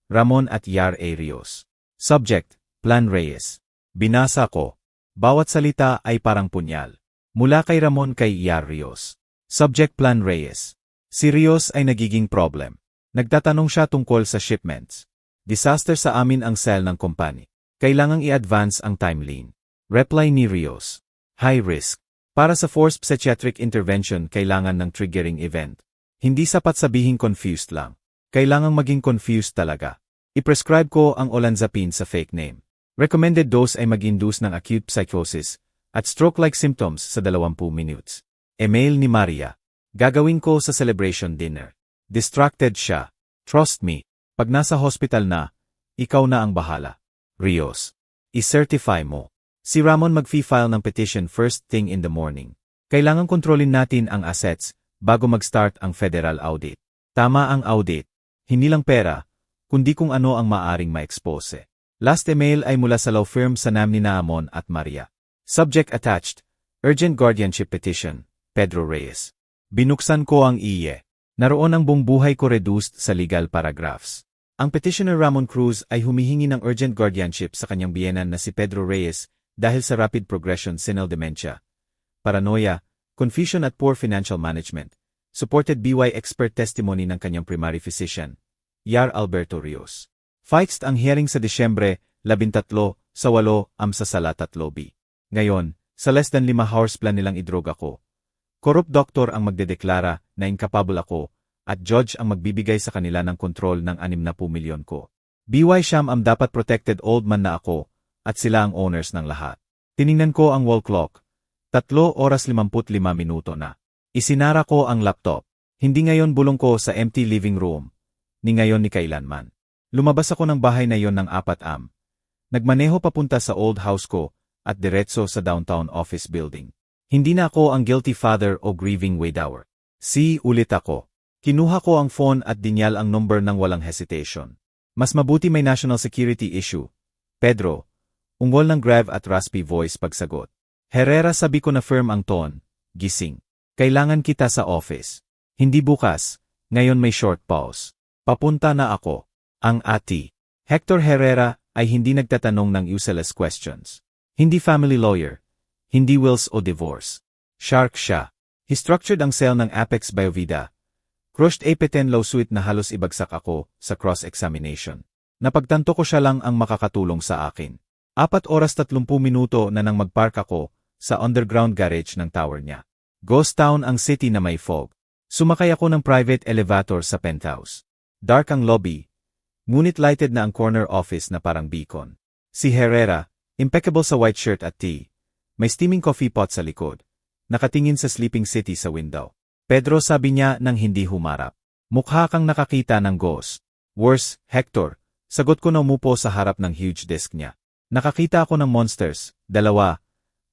Ramon at Yar A. Rios. Subject, Plan Reyes. Binasa ko. Bawat salita ay parang punyal. Mula kay Ramon kay Yar Rios. Subject, Plan Reyes. Si Rios ay nagiging problem. Nagtatanong siya tungkol sa shipments. Disaster sa amin ang cell ng company. Kailangang i-advance ang timeline. Reply ni Rios. High risk. Para sa forced psychiatric intervention kailangan ng triggering event. Hindi sapat sabihing confused lang. Kailangang maging confused talaga. I-prescribe ko ang olanzapine sa fake name. Recommended dose ay mag-induce ng acute psychosis at stroke-like symptoms sa 20 minutes. Email ni Maria. Gagawin ko sa celebration dinner. Distracted siya. Trust me. Pag nasa hospital na, ikaw na ang bahala. Rios. I-certify mo. Si Ramon mag-file ng petition first thing in the morning. Kailangan kontrolin natin ang assets bago mag-start ang federal audit. Tama ang audit. Hindi lang pera, kundi kung ano ang maaring ma-expose. Last email ay mula sa law firm sa ni Ramon at Maria. Subject attached. Urgent guardianship petition. Pedro Reyes. Binuksan ko ang IE. Naroon ang buong buhay ko reduced sa legal paragraphs. Ang petitioner Ramon Cruz ay humihingi ng urgent guardianship sa kanyang biyenan na si Pedro Reyes dahil sa rapid progression senile dementia, paranoia, confusion at poor financial management. Supported by expert testimony ng kanyang primary physician, Yar Alberto Rios. Fixed ang hearing sa Disyembre 13 sa 8 sa Sala 3B. Ngayon, sa less than 5 hours plan nilang idroga ko. Corrupt doctor ang magdedeklara na incapable ako at judge ang magbibigay sa kanila ng kontrol ng 60 milyon ko. BY Sham am dapat protected old man na ako at sila ang owners ng lahat. Tiningnan ko ang wall clock. 3:55 na. Isinara ko ang laptop. Hindi ngayon bulong ko sa empty living room. Ni ngayon ni kailanman. Lumabas ako ng bahay na yon ng 4 am. Nagmaneho papunta sa old house ko at diretso sa downtown office building. Hindi na ako ang guilty father o grieving widower. Ulit ako. Kinuha ko ang phone at dinyal ang number ng walang hesitation. Mas mabuti may national security issue. Pedro. Ungol ng grave at raspy voice pagsagot. Herrera, sabi ko na firm ang tone. Gising. Kailangan kita sa office. Hindi bukas. Ngayon may short pause. Papunta na ako. Ang ati. Hector Herrera ay hindi nagtatanong ng useless questions. Hindi family lawyer. Hindi wills o divorce. Shark siya. He structured ang cell ng Apex Biovida. Crushed A-10 lawsuit na halos ibagsak ako sa cross-examination. Napagtanto ko siya lang ang makakatulong sa akin. 4:30 na nang magpark ako sa underground garage ng tower niya. Ghost town ang city na may fog. Sumakay ako ng private elevator sa penthouse. Dark ang lobby. Ngunit lighted na ang corner office na parang beacon. Si Herrera, impeccable sa white shirt at tee. May steaming coffee pot sa likod. Nakatingin sa sleeping city sa window. Pedro, sabi niya nang hindi humarap. Mukha kang nakakita ng ghost. Worse, Hector. Sagot ko na umupo sa harap ng huge desk niya. Nakakita ako ng monsters, 2,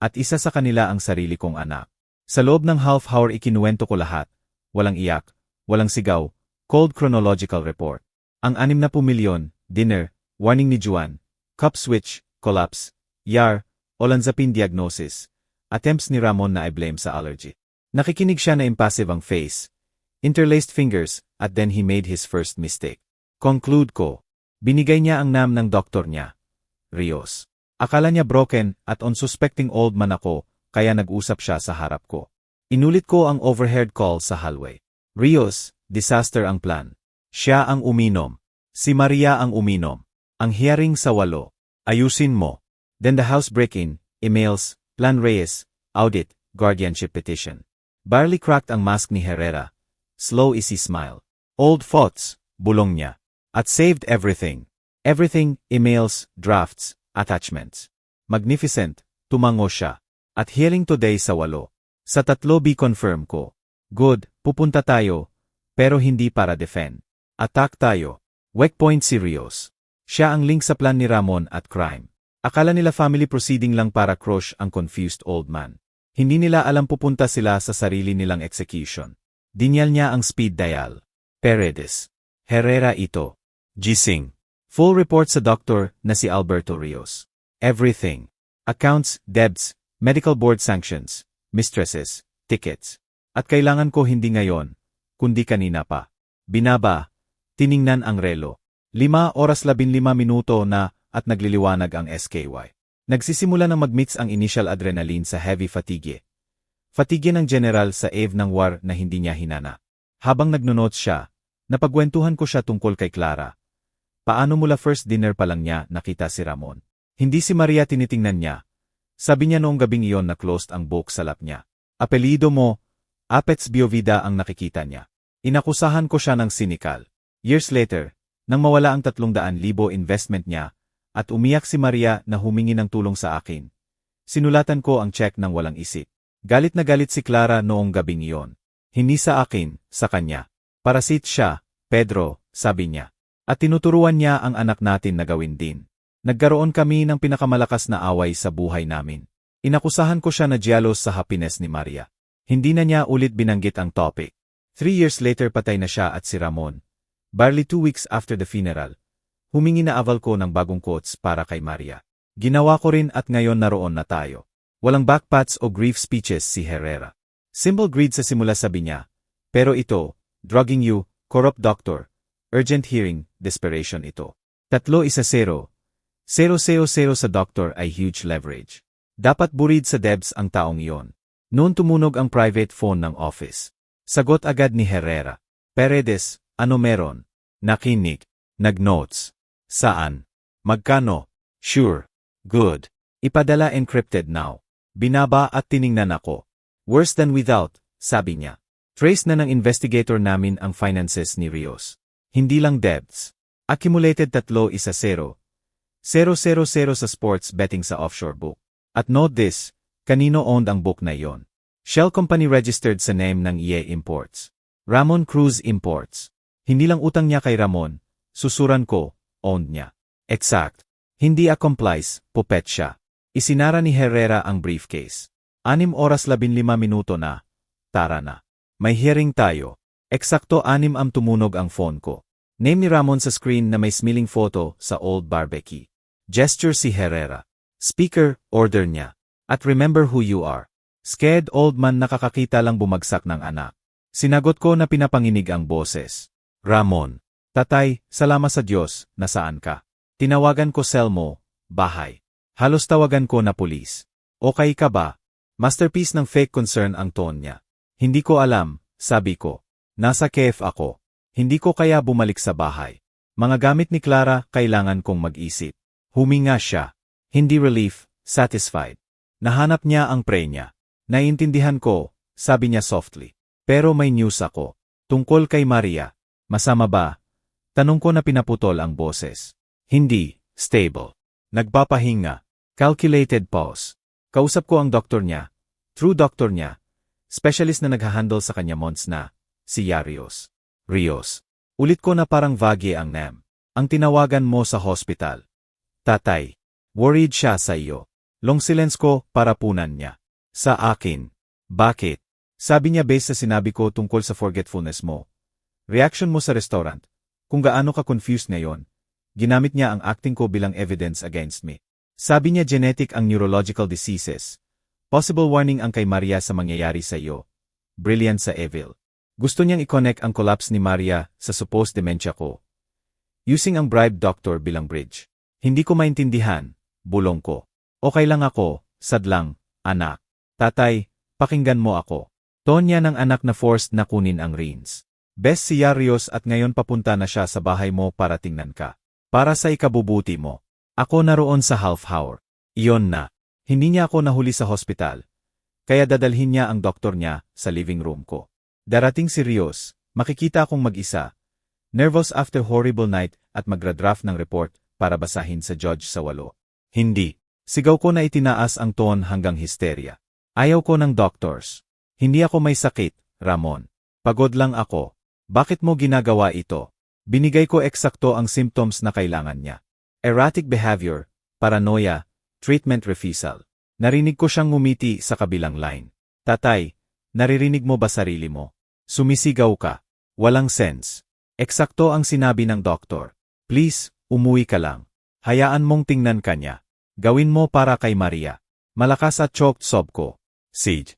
at isa sa kanila ang sarili kong anak. Sa loob ng half hour ikinuwento ko lahat. Walang iyak, walang sigaw, cold chronological report. Ang 60 milyon, dinner, warning ni Juan, cup switch, collapse, Yar, olanzapine diagnosis, attempts ni Ramon na i-blame sa allergy. Nakikinig siya na impassive ang face, interlaced fingers, at then he made his first mistake. Conclude ko. Binigay niya ang nam ng doktor niya. Rios. Akala niya broken at unsuspecting old man ako, kaya nag-usap siya sa harap ko. Inulit ko ang overheard call sa hallway. Rios, disaster ang plan. Siya ang uminom. Si Maria ang uminom. Ang hearing sa 8. Ayusin mo. Then the house break-in, emails, plan Reyes, audit, guardianship petition. Barely cracked ang mask ni Herrera. Slow is his smile. Old thoughts, bulong niya. At saved everything. Everything, emails, drafts, attachments. Magnificent, tumango siya. At hearing today sa 8. Sa 3B confirm ko. Good, pupunta tayo. Pero hindi para defend. Attack tayo. Weak point si Rios. Siya ang link sa plan ni Ramon at crime. Akala nila family proceeding lang para crush ang confused old man. Hindi nila alam pupunta sila sa sarili nilang execution. Dinyal niya ang speed dial. Paredes. Herrera ito. Gising. Full report sa doctor na si Alberto Rios. Everything. Accounts, debts, medical board sanctions, mistresses, tickets. At kailangan ko hindi ngayon, kundi kanina pa. Binaba. Tiningnan ang relo. 5:15 na at nagliliwanag ang SKY. Nagsisimula ng mag-mix ang initial adrenaline sa heavy fatigue. Fatigue ng general sa eve ng war na hindi niya hinana. Habang nagnonotes siya, Napagwentuhan ko siya tungkol kay Clara. Paano mula first dinner pa lang niya nakita si Ramon. Hindi si Maria tinitingnan niya. Sabi niya noong gabing iyon na closed ang book sa lap niya. Apelido mo, Apets Biovida ang nakikita niya. Inakusahan ko siya ng cynical. Years later, nang mawala ang 300,000 investment niya, at umiyak si Maria na humingi ng tulong sa akin. Sinulatan ko ang check ng walang isip. Galit na galit si Clara noong gabing iyon. Hindi sa akin, sa kanya. Parasit siya, Pedro, sabi niya. At tinuturuan niya ang anak natin na gawin din. Nagkaroon kami ng pinakamalakas na away sa buhay namin. Inakusahan ko siya na jealous sa happiness ni Maria. Hindi na niya ulit binanggit ang topic. 3 years later patay na siya at si Ramon. Barely 2 weeks after the funeral, humingi na aval ko ng bagong quotes para kay Maria. Ginawa ko rin at ngayon naroon na tayo. Walang backpats o grief speeches si Herrera. Simple greed sa simula sabi niya. Pero ito, drugging you, corrupt doctor, urgent hearing, desperation ito. 3-1-0. 0-0-0 sa doctor ay huge leverage. Dapat burid sa debs ang taong iyon. Noon tumunog ang private phone ng office. Sagot agad ni Herrera. Paredes, ano meron? Nakinig. Nag-notes. Saan? Magkano? Sure. Good. Ipadala encrypted now. Binaba at tiningnan ako. Worse than without, sabi niya. Trace na ng investigator namin ang finances ni Rios. Hindi lang debts. Accumulated 3-1-0. 0-0-0 sa sports betting sa offshore book. At note this, kanino owned ang book na iyon? Shell Company registered sa name ng EA Imports. Ramon Cruz Imports. Hindi lang utang niya kay Ramon, susuran ko, owned niya. Exact. Hindi accomplice, pupet siya. Isinara ni Herrera ang briefcase. 6:15 na. Tara na. May hearing tayo. Eksakto 6 tumunog ang phone ko. Name ni Ramon sa screen na may smiling photo sa old barbecue. Gesture si Herrera. Speaker, order niya. At remember who you are. Scared old man nakakakita lang bumagsak ng anak. Sinagot ko na pinapanginig ang boses. Ramon. Tatay, salamat sa Diyos, nasaan ka? Tinawagan ko cell mo, bahay. Halos tawagan ko na pulis. Okay ka ba? Masterpiece ng fake concern ang tone niya. Hindi ko alam, sabi ko. Nasa KF ako. Hindi ko kaya bumalik sa bahay. Mga gamit ni Clara, kailangan kong mag-isip. Huminga siya. Hindi relief, satisfied. Nahanap niya ang pre niya. Naiintindihan ko, sabi niya softly. Pero may news ako. Tungkol kay Maria. Masama ba? Tanong ko na pinaputol ang boses. Hindi, stable. Nagpapahinga. Calculated pause. Kausap ko ang doktor niya. True doctor niya. Specialist na naghahandle sa kanya months na. Si Rios. Rios. Ulit ko na parang vague ang name. Ang tinawagan mo sa hospital. Tatay. Worried siya sa iyo. Long silence ko para punan niya. Sa akin. Bakit? Sabi niya based sa sinabi ko tungkol sa forgetfulness mo. Reaction mo sa restaurant. Kung gaano ka confused ngayon. Ginamit niya ang acting ko bilang evidence against me. Sabi niya genetic ang neurological diseases. Possible warning ang kay Maria sa mangyayari sa iyo. Brilliant sa evil. Gusto niyang i-connect ang collapse ni Maria sa supposed dementia ko. Using ang bribe doctor bilang bridge. Hindi ko maintindihan, bulong ko. Okay lang ako, sadlang, anak. Tatay, pakinggan mo ako. Tonya ng anak na forced na kunin ang reins. Best si Rios at ngayon papunta na siya sa bahay mo para tingnan ka. Para sa ikabubuti mo. Ako naroon sa half hour. Iyon na. Hindi niya ako nahuli sa hospital. Kaya dadalhin niya ang doktor niya sa living room ko. Darating si Rios, makikita akong mag-isa. Nervous after horrible night at magra-draft ng report para basahin sa judge sa 8. Hindi. Sigaw ko na itinaas ang tone hanggang hysteria. Ayaw ko ng doctors. Hindi ako may sakit, Ramon. Pagod lang ako. Bakit mo ginagawa ito? Binigay ko eksakto ang symptoms na kailangan niya. Erratic behavior, paranoia, treatment refusal. Narinig ko siyang ngumiti sa kabilang line. Tatay, naririnig mo ba sarili mo? Sumisigaw ka. Walang sense. Eksakto ang sinabi ng doktor. Please, umuwi ka lang. Hayaan mong tingnan ka niya. Gawin mo para kay Maria. Malakas at choked sob ko. Sage.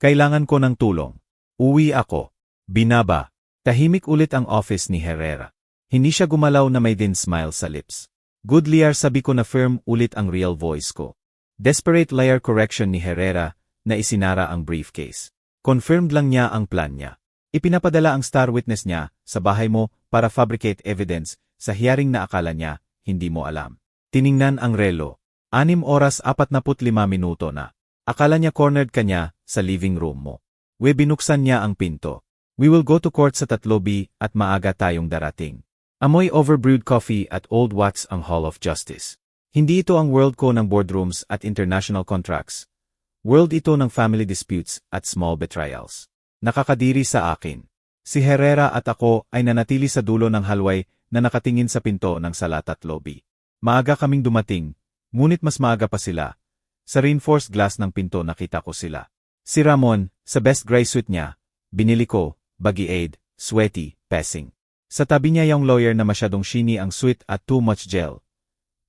Kailangan ko ng tulong. Uwi ako. Binaba. Tahimik ulit ang office ni Herrera. Hindi siya gumalaw na may din smile sa lips. Good liar sabi ko na firm ulit ang real voice ko. Desperate liar correction ni Herrera na isinara ang briefcase. Confirmed lang niya ang plan niya. Ipinapadala ang star witness niya sa bahay mo para fabricate evidence sa hearing na akala niya hindi mo alam. Tiningnan ang relo. 6 oras 45 minuto na. Akala niya cornered ka niya sa living room mo. Binuksan niya ang pinto. We will go to court sa 3B at maaga tayong darating. Amoy overbrewed coffee at Old Watts ang Hall of Justice. Hindi ito ang world ko ng boardrooms at international contracts. World ito ng family disputes at small betrayals. Nakakadiri sa akin. Si Herrera at ako ay nanatili sa dulo ng hallway na nakatingin sa pinto ng salat at lobby. Maaga kaming dumating, ngunit mas maaga pa sila. Sa reinforced glass ng pinto nakita ko sila. Si Ramon, sa best gray suit niya, binili ko, baggy-eyed, sweaty, passing. Sa tabi niya yung lawyer na masyadong shiny ang suit at too much gel.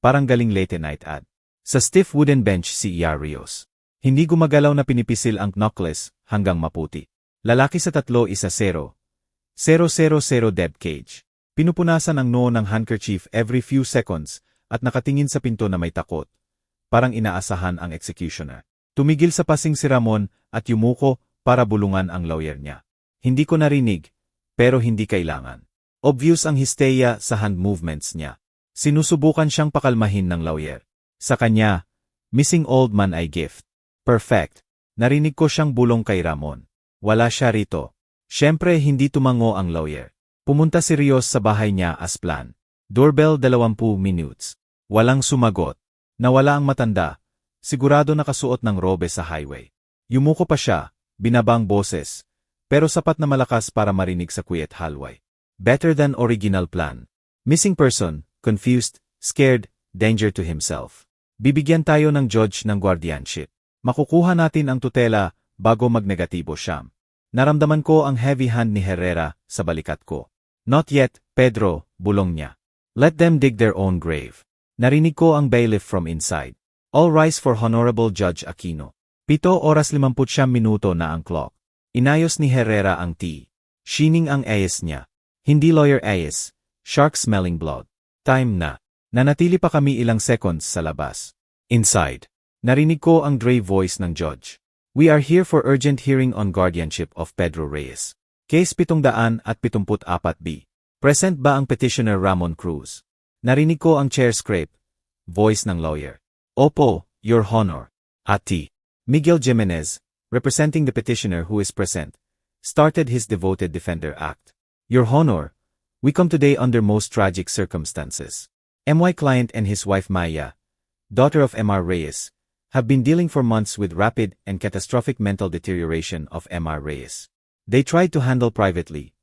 Parang galing late night ad. Sa stiff wooden bench si Rios. Hindi gumagalaw na pinipisil ang knuckles hanggang maputi. Lalaki sa 3 isa 0. 000 depth cage. Pinupunasan ang noo ng handkerchief every few seconds at nakatingin sa pinto na may takot. Parang inaasahan ang executioner. Tumigil sa passing si Ramon at yumuko para bulungan ang lawyer niya. Hindi ko narinig, pero hindi kailangan. Obvious ang hysteria sa hand movements niya. Sinusubukan siyang pakalmahin ng lawyer. Sa kanya, missing old man ay gift. Perfect. Narinig ko siyang bulong kay Ramon. Wala siya rito. Siyempre hindi tumango ang lawyer. Pumunta si Rios sa bahay niya as plan. Doorbell 20 minutes. Walang sumagot. Nawala ang matanda. Sigurado nakasuot ng robe sa highway. Yumuko pa siya, binabang boses. Pero sapat na malakas para marinig sa quiet hallway. Better than original plan. Missing person, confused, scared, danger to himself. Bibigyan tayo ng judge ng guardianship. Makukuha natin ang tutela bago magnegatibo siyam. Naramdaman ko ang heavy hand ni Herrera sa balikat ko. Not yet, Pedro, bulong niya. Let them dig their own grave. Narinig ko ang bailiff from inside. All rise for Honorable Judge Aquino. 7 oras 50 minuto na ang clock. Inayos ni Herrera ang tea. Shining ang ayes niya. Hindi lawyer ayes. Shark-smelling blood. Time na. Nanatili pa kami ilang seconds sa labas. Inside. Narinig ko ang dry voice ng judge. We are here for urgent hearing on guardianship of Pedro Reyes. Case 774B. Present ba ang petitioner Ramon Cruz? Narinig ko ang chair scrape. Voice ng lawyer. Opo, Your Honor. Ati. Miguel Jimenez, representing the petitioner who is present, started his devoted defender act. Your Honor, we come today under most tragic circumstances. My client and his wife Maya, daughter of M.R. Reyes, have been dealing for months with rapid and catastrophic mental deterioration of M.R. Reyes. They tried to handle privately,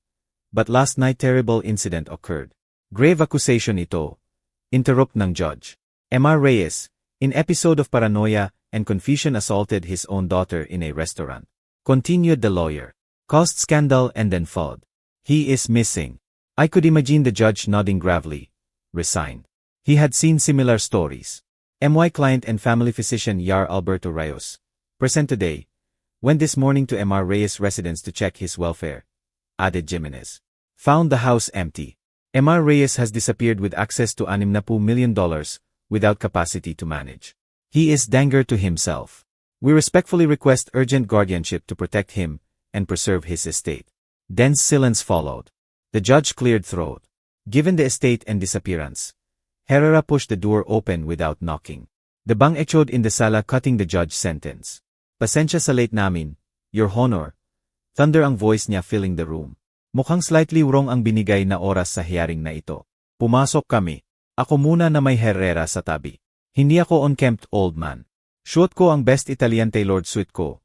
but last night terrible incident occurred. Grave accusation ito. Interrupt ng judge. M.R. Reyes, in episode of paranoia and confusion assaulted his own daughter in a restaurant. Continued the lawyer. Caused scandal and then fled. He is missing. I could imagine the judge nodding gravely. Resigned. He had seen similar stories. My client and family physician Yar Alberto Rios, present today, went this morning to M.R. Reyes' residence to check his welfare, added Jimenez. Found the house empty. M.R. Reyes has disappeared with access to $60 million, without capacity to manage. He is danger to himself. We respectfully request urgent guardianship to protect him and preserve his estate. Dense silence followed. The judge cleared throat. Given the estate and disappearance, Herrera pushed the door open without knocking. The bang echoed in the sala cutting the judge's sentence. Pasensya sa late namin, Your Honor. Thunder ang voice niya filling the room. Mukhang slightly wrong ang binigay na oras sa hearing na ito. Pumasok kami. Ako muna na may Herrera sa tabi. Hindi ako unkempt old man. Suot ko ang best Italian tailored suit ko.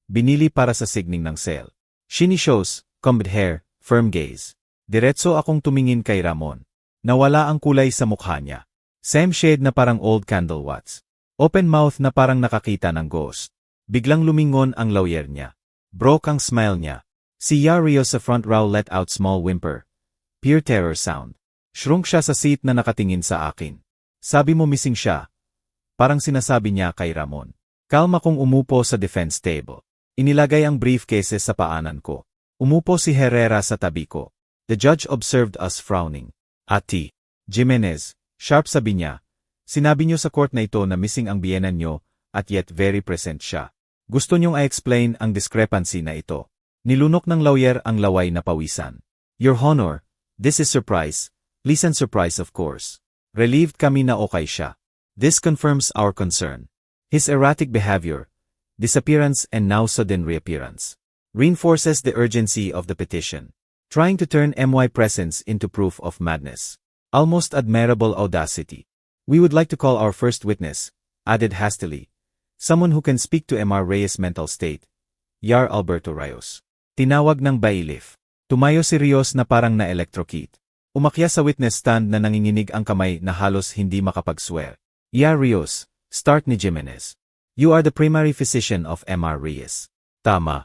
Binili para sa signing ng sale. Shiny shoes, combed hair, firm gaze. Diretso akong tumingin kay Ramon. Nawala ang kulay sa mukha niya. Same shade na parang old candle wax. Open mouth na parang nakakita ng ghost. Biglang lumingon ang lawyer niya. Broke ang smile niya. Si Rios sa front row let out small whimper. Pure terror sound. Shrunk siya sa seat na nakatingin sa akin. Sabi mo missing siya. Parang sinasabi niya kay Ramon. Kalma kong umupo sa defense table. Inilagay ang briefcases sa paanan ko. Umupo si Herrera sa tabi ko. The judge observed us frowning. Ati. Jimenez, sharp sabi niya. Sinabi niyo sa court na ito na missing ang biyenan niyo at yet very present siya. Gusto niyong i-explain ang discrepancy na ito. Nilunok ng lawyer ang laway na pawisan. Your Honor, this is surprise. Pleasant surprise of course. Relieved kami na okay siya. This confirms our concern. His erratic behavior, disappearance and now sudden reappearance, reinforces the urgency of the petition. Trying to turn MY presence into proof of madness. Almost admirable audacity. We would like to call our first witness, added hastily. Someone who can speak to Mr. Reyes' mental state. Yar Alberto Rios. Tinawag ng bailiff. Tumayo si Rios na parang na-electrocute. Umakyat sa witness stand na nanginginig ang kamay na halos hindi makapag-swear. Yar Rios, start ni Jimenez. You are the primary physician of Mr. Reyes. Tama.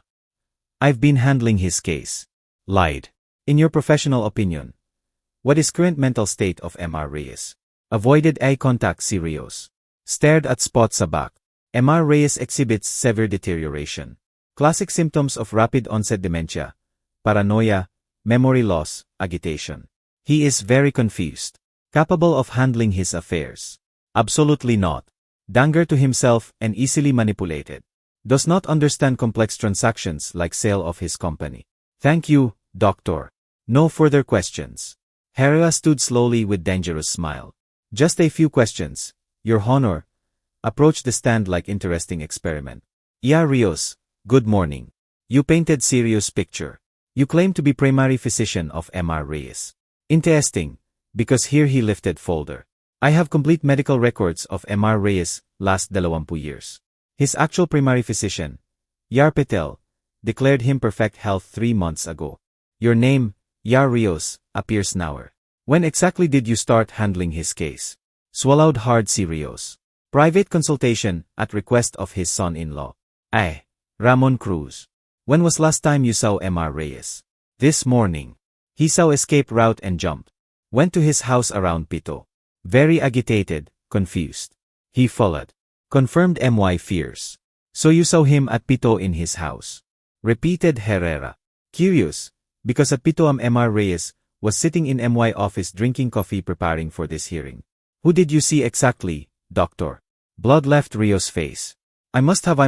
I've been handling his case. Lied. In your professional opinion, what is current mental state of Mr. Reyes? Avoided eye contact si Rios. Stared at spot sa back. Mr. Reyes exhibits severe deterioration. Classic symptoms of rapid-onset dementia, paranoia, memory loss, agitation. He is very confused. Capable of handling his affairs. Absolutely not. Danger to himself and easily manipulated. Does not understand complex transactions like sale of his company. Thank you, doctor. No further questions. Herrera stood slowly with dangerous smile. Just a few questions, Your Honor. Approached the stand like interesting experiment. Yar Rios, good morning. You painted serious picture. You claim to be primary physician of Mr. Reyes. Interesting, because here he lifted folder. I have complete medical records of Mr. Reyes last 20 years. His actual primary physician, Yar Patel, declared him perfect health 3 months ago. Your name, Yar Rios, appears nowhere. When exactly did you start handling his case? Swallowed hard si Rios. Private consultation at request of his son-in-law. Ramon Cruz. When was last time you saw Mr. Reyes? This morning. He saw escape route and jumped. Went to his house around Pito. Very agitated, confused. He followed. Confirmed MY fears. So you saw him at Pito in his house. Repeated Herrera. Curious, because at Pito Mr. Reyes was sitting in MY office drinking coffee preparing for this hearing. Who did you see exactly, doctor? Blood left Rios' face. I must have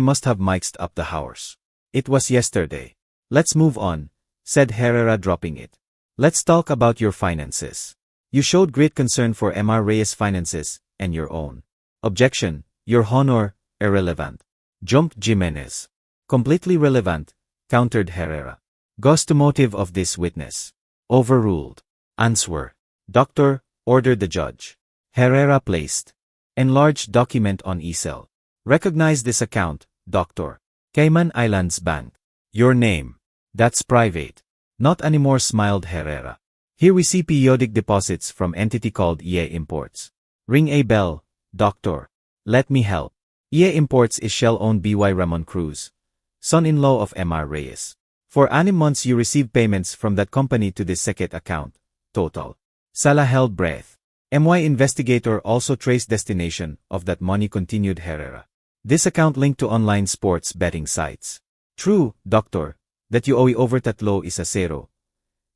mixed up the hours. It was yesterday. Let's move on, said Herrera dropping it. Let's talk about your finances. You showed great concern for Mr. Reyes' finances, and your own. Objection, Your Honor, irrelevant. Jumped Jimenez. Completely relevant, countered Herrera. Goes to motive of this witness. Overruled. Answer. Doctor, ordered the judge. Herrera placed. Enlarged document on easel. Recognize this account, doctor. Cayman Islands Bank. Your name. That's private. Not anymore, smiled Herrera. Here we see periodic deposits from entity called EA Imports. Ring a bell, doctor. Let me help. EA Imports is Shell-owned by Ramon Cruz, son-in-law of Mr. Reyes. For 6 months you received payments from that company to this second account. Total. Sala held breath. MY investigator also traced destination of that money, continued Herrera. This account linked to online sports betting sites. True, doctor, that you owe over tatlo is a 0.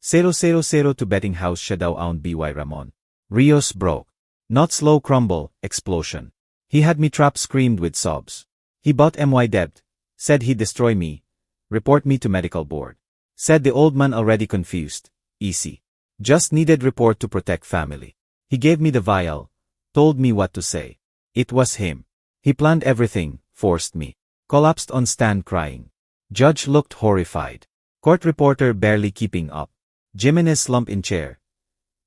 000 to betting house siya daw owned by Ramon. Rios broke. Not slow crumble, explosion. He had me trapped, screamed with sobs. He bought MY debt, said he'd destroy me. Report me to medical board. Said the old man, already confused. Easy. Just needed report to protect family. He gave me the vial, told me what to say. It was him. He planned everything, forced me. Collapsed on stand crying. Judge looked horrified. Court reporter barely keeping up. Jimenez slumped in chair.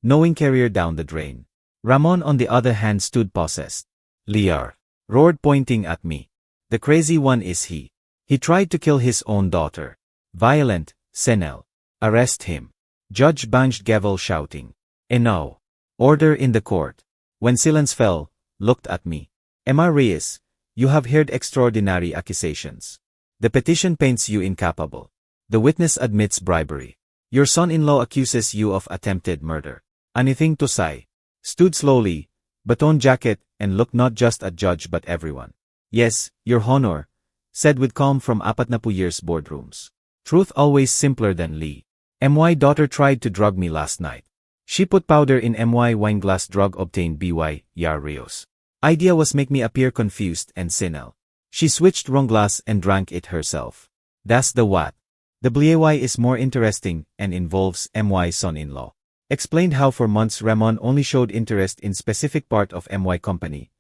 Knowing career down the drain. Ramon on the other hand stood possessed. Liar. Roared, pointing at me. The crazy one is he. He tried to kill his own daughter. Violent, senile. Arrest him. Judge banged gavel, shouting. Enough. Order in the court. When silence fell, looked at me. Mr. Reyes, you have heard extraordinary accusations. The petition paints you incapable. The witness admits bribery. Your son-in-law accuses you of attempted murder. Anything to say? Stood slowly, baton jacket, and looked not just at judge but everyone. Yes, Your Honor, said with calm from 40 years boardrooms. Truth always simpler than Lee. My daughter tried to drug me last night. She put powder in my wine glass, drug obtained by Yar Rios. Idea was make me appear confused and senile. She switched wrong glass and drank it herself. That's the what. The BLAY is more interesting and involves MY's son-in-law. Explained how for months Ramon only showed interest in specific part of MY company.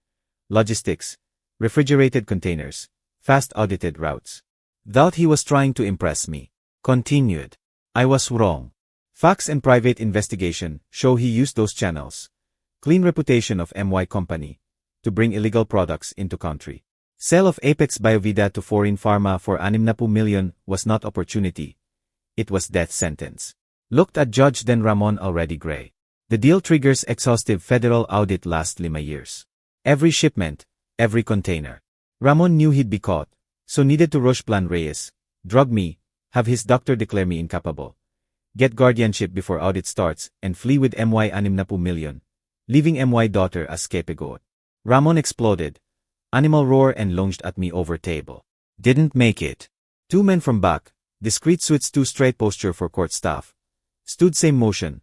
Logistics, refrigerated containers, fast audited routes. Thought he was trying to impress me. Continued. I was wrong. Facts and private investigation show he used those channels. Clean reputation of MY company. To bring illegal products into country. Sale of Apex Biovida to foreign pharma for 60 million was not opportunity. It was death sentence. Looked at Judge then Ramon already gray. The deal triggers exhaustive federal audit last 5 years. Every shipment, every container. Ramon knew he'd be caught, so needed to rush plan Reyes, drug me, have his doctor declare me incapable. Get guardianship before audit starts and flee with MY 60 million, leaving MY daughter as scapegoat. Ramon exploded. Animal roar and lunged at me over table. Didn't make it. 2 men from back, discreet suits 2 straight posture for court staff. Stood same motion.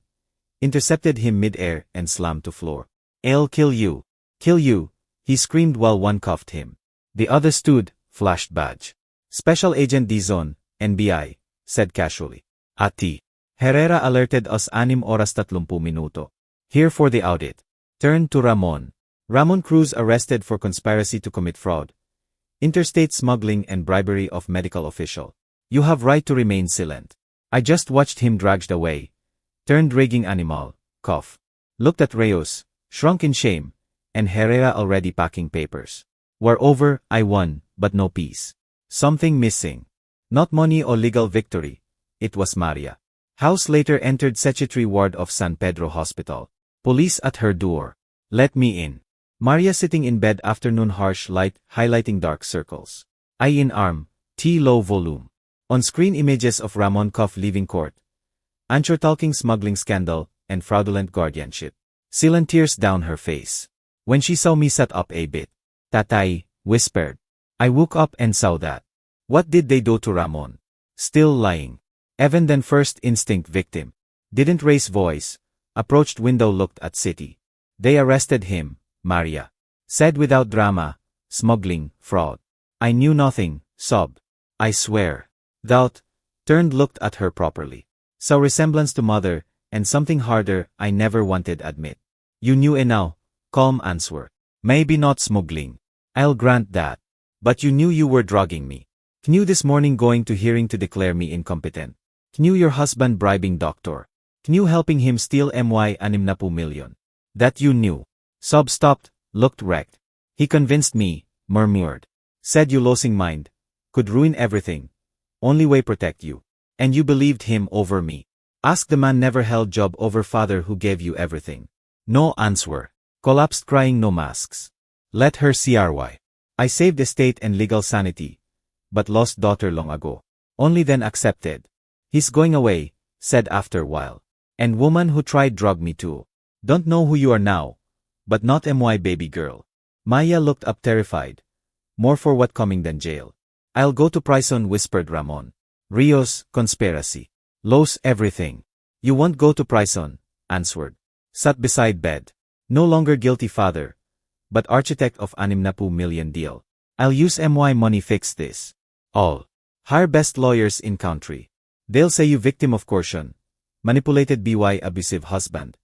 Intercepted him mid-air and slammed to floor. I'll kill you. Kill you, he screamed while one cuffed him. The other stood, flashed badge. Special Agent Dizon, NBI, said casually. Ati. Herrera alerted us 6 oras 30 minuto. Here for the audit. Turned to Ramon. Ramon Cruz arrested for conspiracy to commit fraud. Interstate smuggling and bribery of medical official. You have right to remain silent. I just watched him dragged away. Turned rigging animal, cough. Looked at Reyes, shrunk in shame, and Herrera already packing papers. War over, I won, but no peace. Something missing. Not money or legal victory. It was Maria. House later entered Secretary ward of San Pedro Hospital. Police at her door. Let me in. Maria sitting in bed afternoon harsh light highlighting dark circles. Eye in arm, T low volume. On-screen images of Ramon Cuff leaving court. Anchor talking smuggling scandal and fraudulent guardianship. Silent tears down her face. When she saw me sat up a bit. Tatay, whispered. I woke up and saw that. What did they do to Ramon? Still lying. Even then first instinct victim. Didn't raise voice. Approached window looked at city. They arrested him, Maria. Said without drama. Smuggling, fraud. I knew nothing, sobbed. I swear. Doubt. Turned looked at her properly. Saw resemblance to mother, and something harder I never wanted admit. You knew enough. Calm answer. Maybe not smuggling. I'll grant that. But you knew you were drugging me. Knew this morning going to hearing to declare me incompetent. Knew your husband bribing doctor. Knew helping him steal MY 60 million. That you knew. Sob stopped, looked wrecked. He convinced me, murmured. Said you losing mind. Could ruin everything. Only way protect you. And you believed him over me. Ask the man never held job over father who gave you everything. No answer. Collapsed crying no masks. Let her CRY. I saved estate and legal sanity. But lost daughter long ago. Only then accepted. He's going away, said after while. And woman who tried drug me too. Don't know who you are now. But not MY baby girl. Maya looked up terrified. More for what coming than jail. I'll go to prison whispered Ramon. Rios, conspiracy. Lose everything. You won't go to prison, answered. Sat beside bed. No longer guilty father. But architect of 60 million deal. I'll use MY money fix this. All. Hire best lawyers in country. They'll say you victim of coercion. Manipulated BY abusive husband.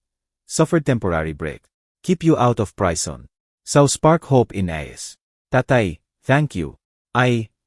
Suffered temporary break. Keep you out of prison. So spark hope in AS. Tatay, thank you.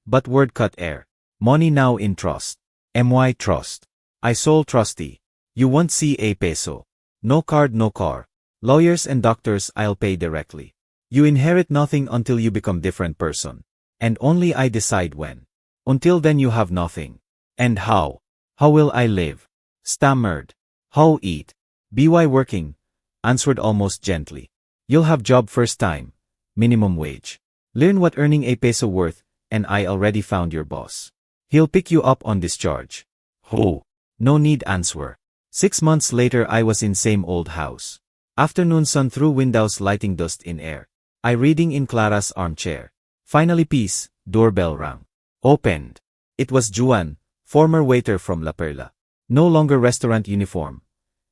But word cut air. Money now in trust. MY trust. I sole trustee. You won't see a peso. No card no car. Lawyers and doctors I'll pay directly. You inherit nothing until you become different person. And only I decide when. Until then you have nothing. And how? How will I live? Stammered. How eat? BY working? Answered almost gently. You'll have job first time. Minimum wage. Learn what earning a peso worth, and I already found your boss. He'll pick you up on discharge. Who? No need answer. 6 months later I was in same old house. Afternoon sun through windows lighting dust in air. I reading in Clara's armchair. Finally peace, doorbell rang. Opened. It was Juan, former waiter from La Perla. No longer restaurant uniform.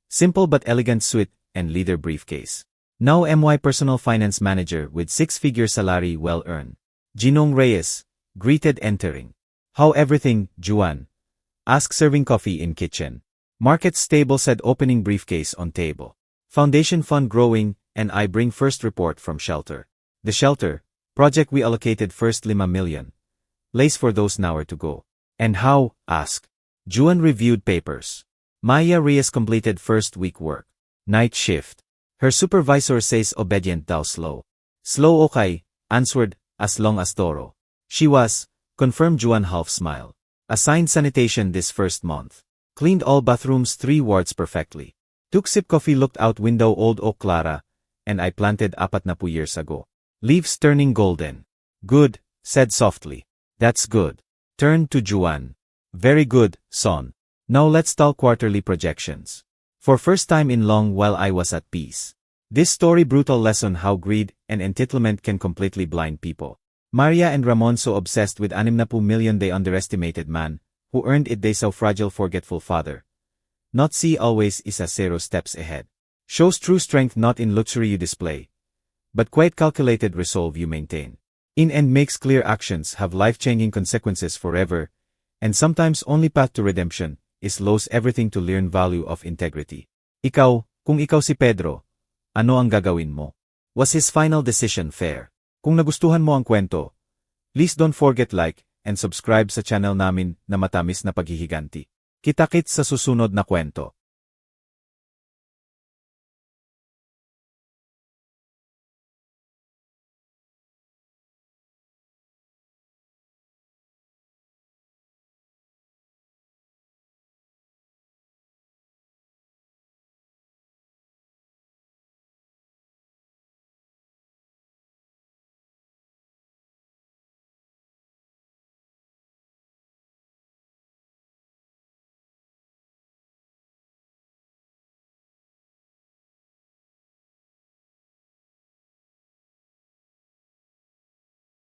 Simple but elegant suit and leather briefcase. Now MY personal finance manager with 6-figure salary well earned. Ginong Reyes, greeted entering. How everything, Juan? Ask serving coffee in kitchen. Market stable said opening briefcase on table. Foundation fund growing, and I bring first report from shelter. The shelter, project we allocated first 5 million. Lace for those now to go. And how? Ask. Juan reviewed papers. Maya Reyes completed first week work. Night shift. Her supervisor says obedient daw slow. Slow okay, answered, as long as thorough. She was, confirmed Juan half smile. Assigned sanitation this first month. Cleaned all bathrooms 3 wards perfectly. Took sip coffee looked out window Old Oak Clara, and I planted 40 years ago. Leaves turning golden. Good, said softly. That's good. Turned to Juan. Very good, son. Now let's talk quarterly projections. For first time in long while I was at peace. This story brutal lesson how greed and entitlement can completely blind people. Maria and Ramon so obsessed with 60 million they underestimated man, who earned it they so fragile forgetful father. Not see always is a 0 steps ahead. Shows true strength not in luxury you display, but quite calculated resolve you maintain. In and makes clear actions have life-changing consequences forever, and sometimes only path to redemption is lose everything to learn value of integrity. Ikaw, kung ikaw si Pedro, ano ang gagawin mo? Was his final decision fair? Kung nagustuhan mo ang kwento, please don't forget like and subscribe sa channel namin na matamis na paghihiganti. Kita-kits sa susunod na kwento.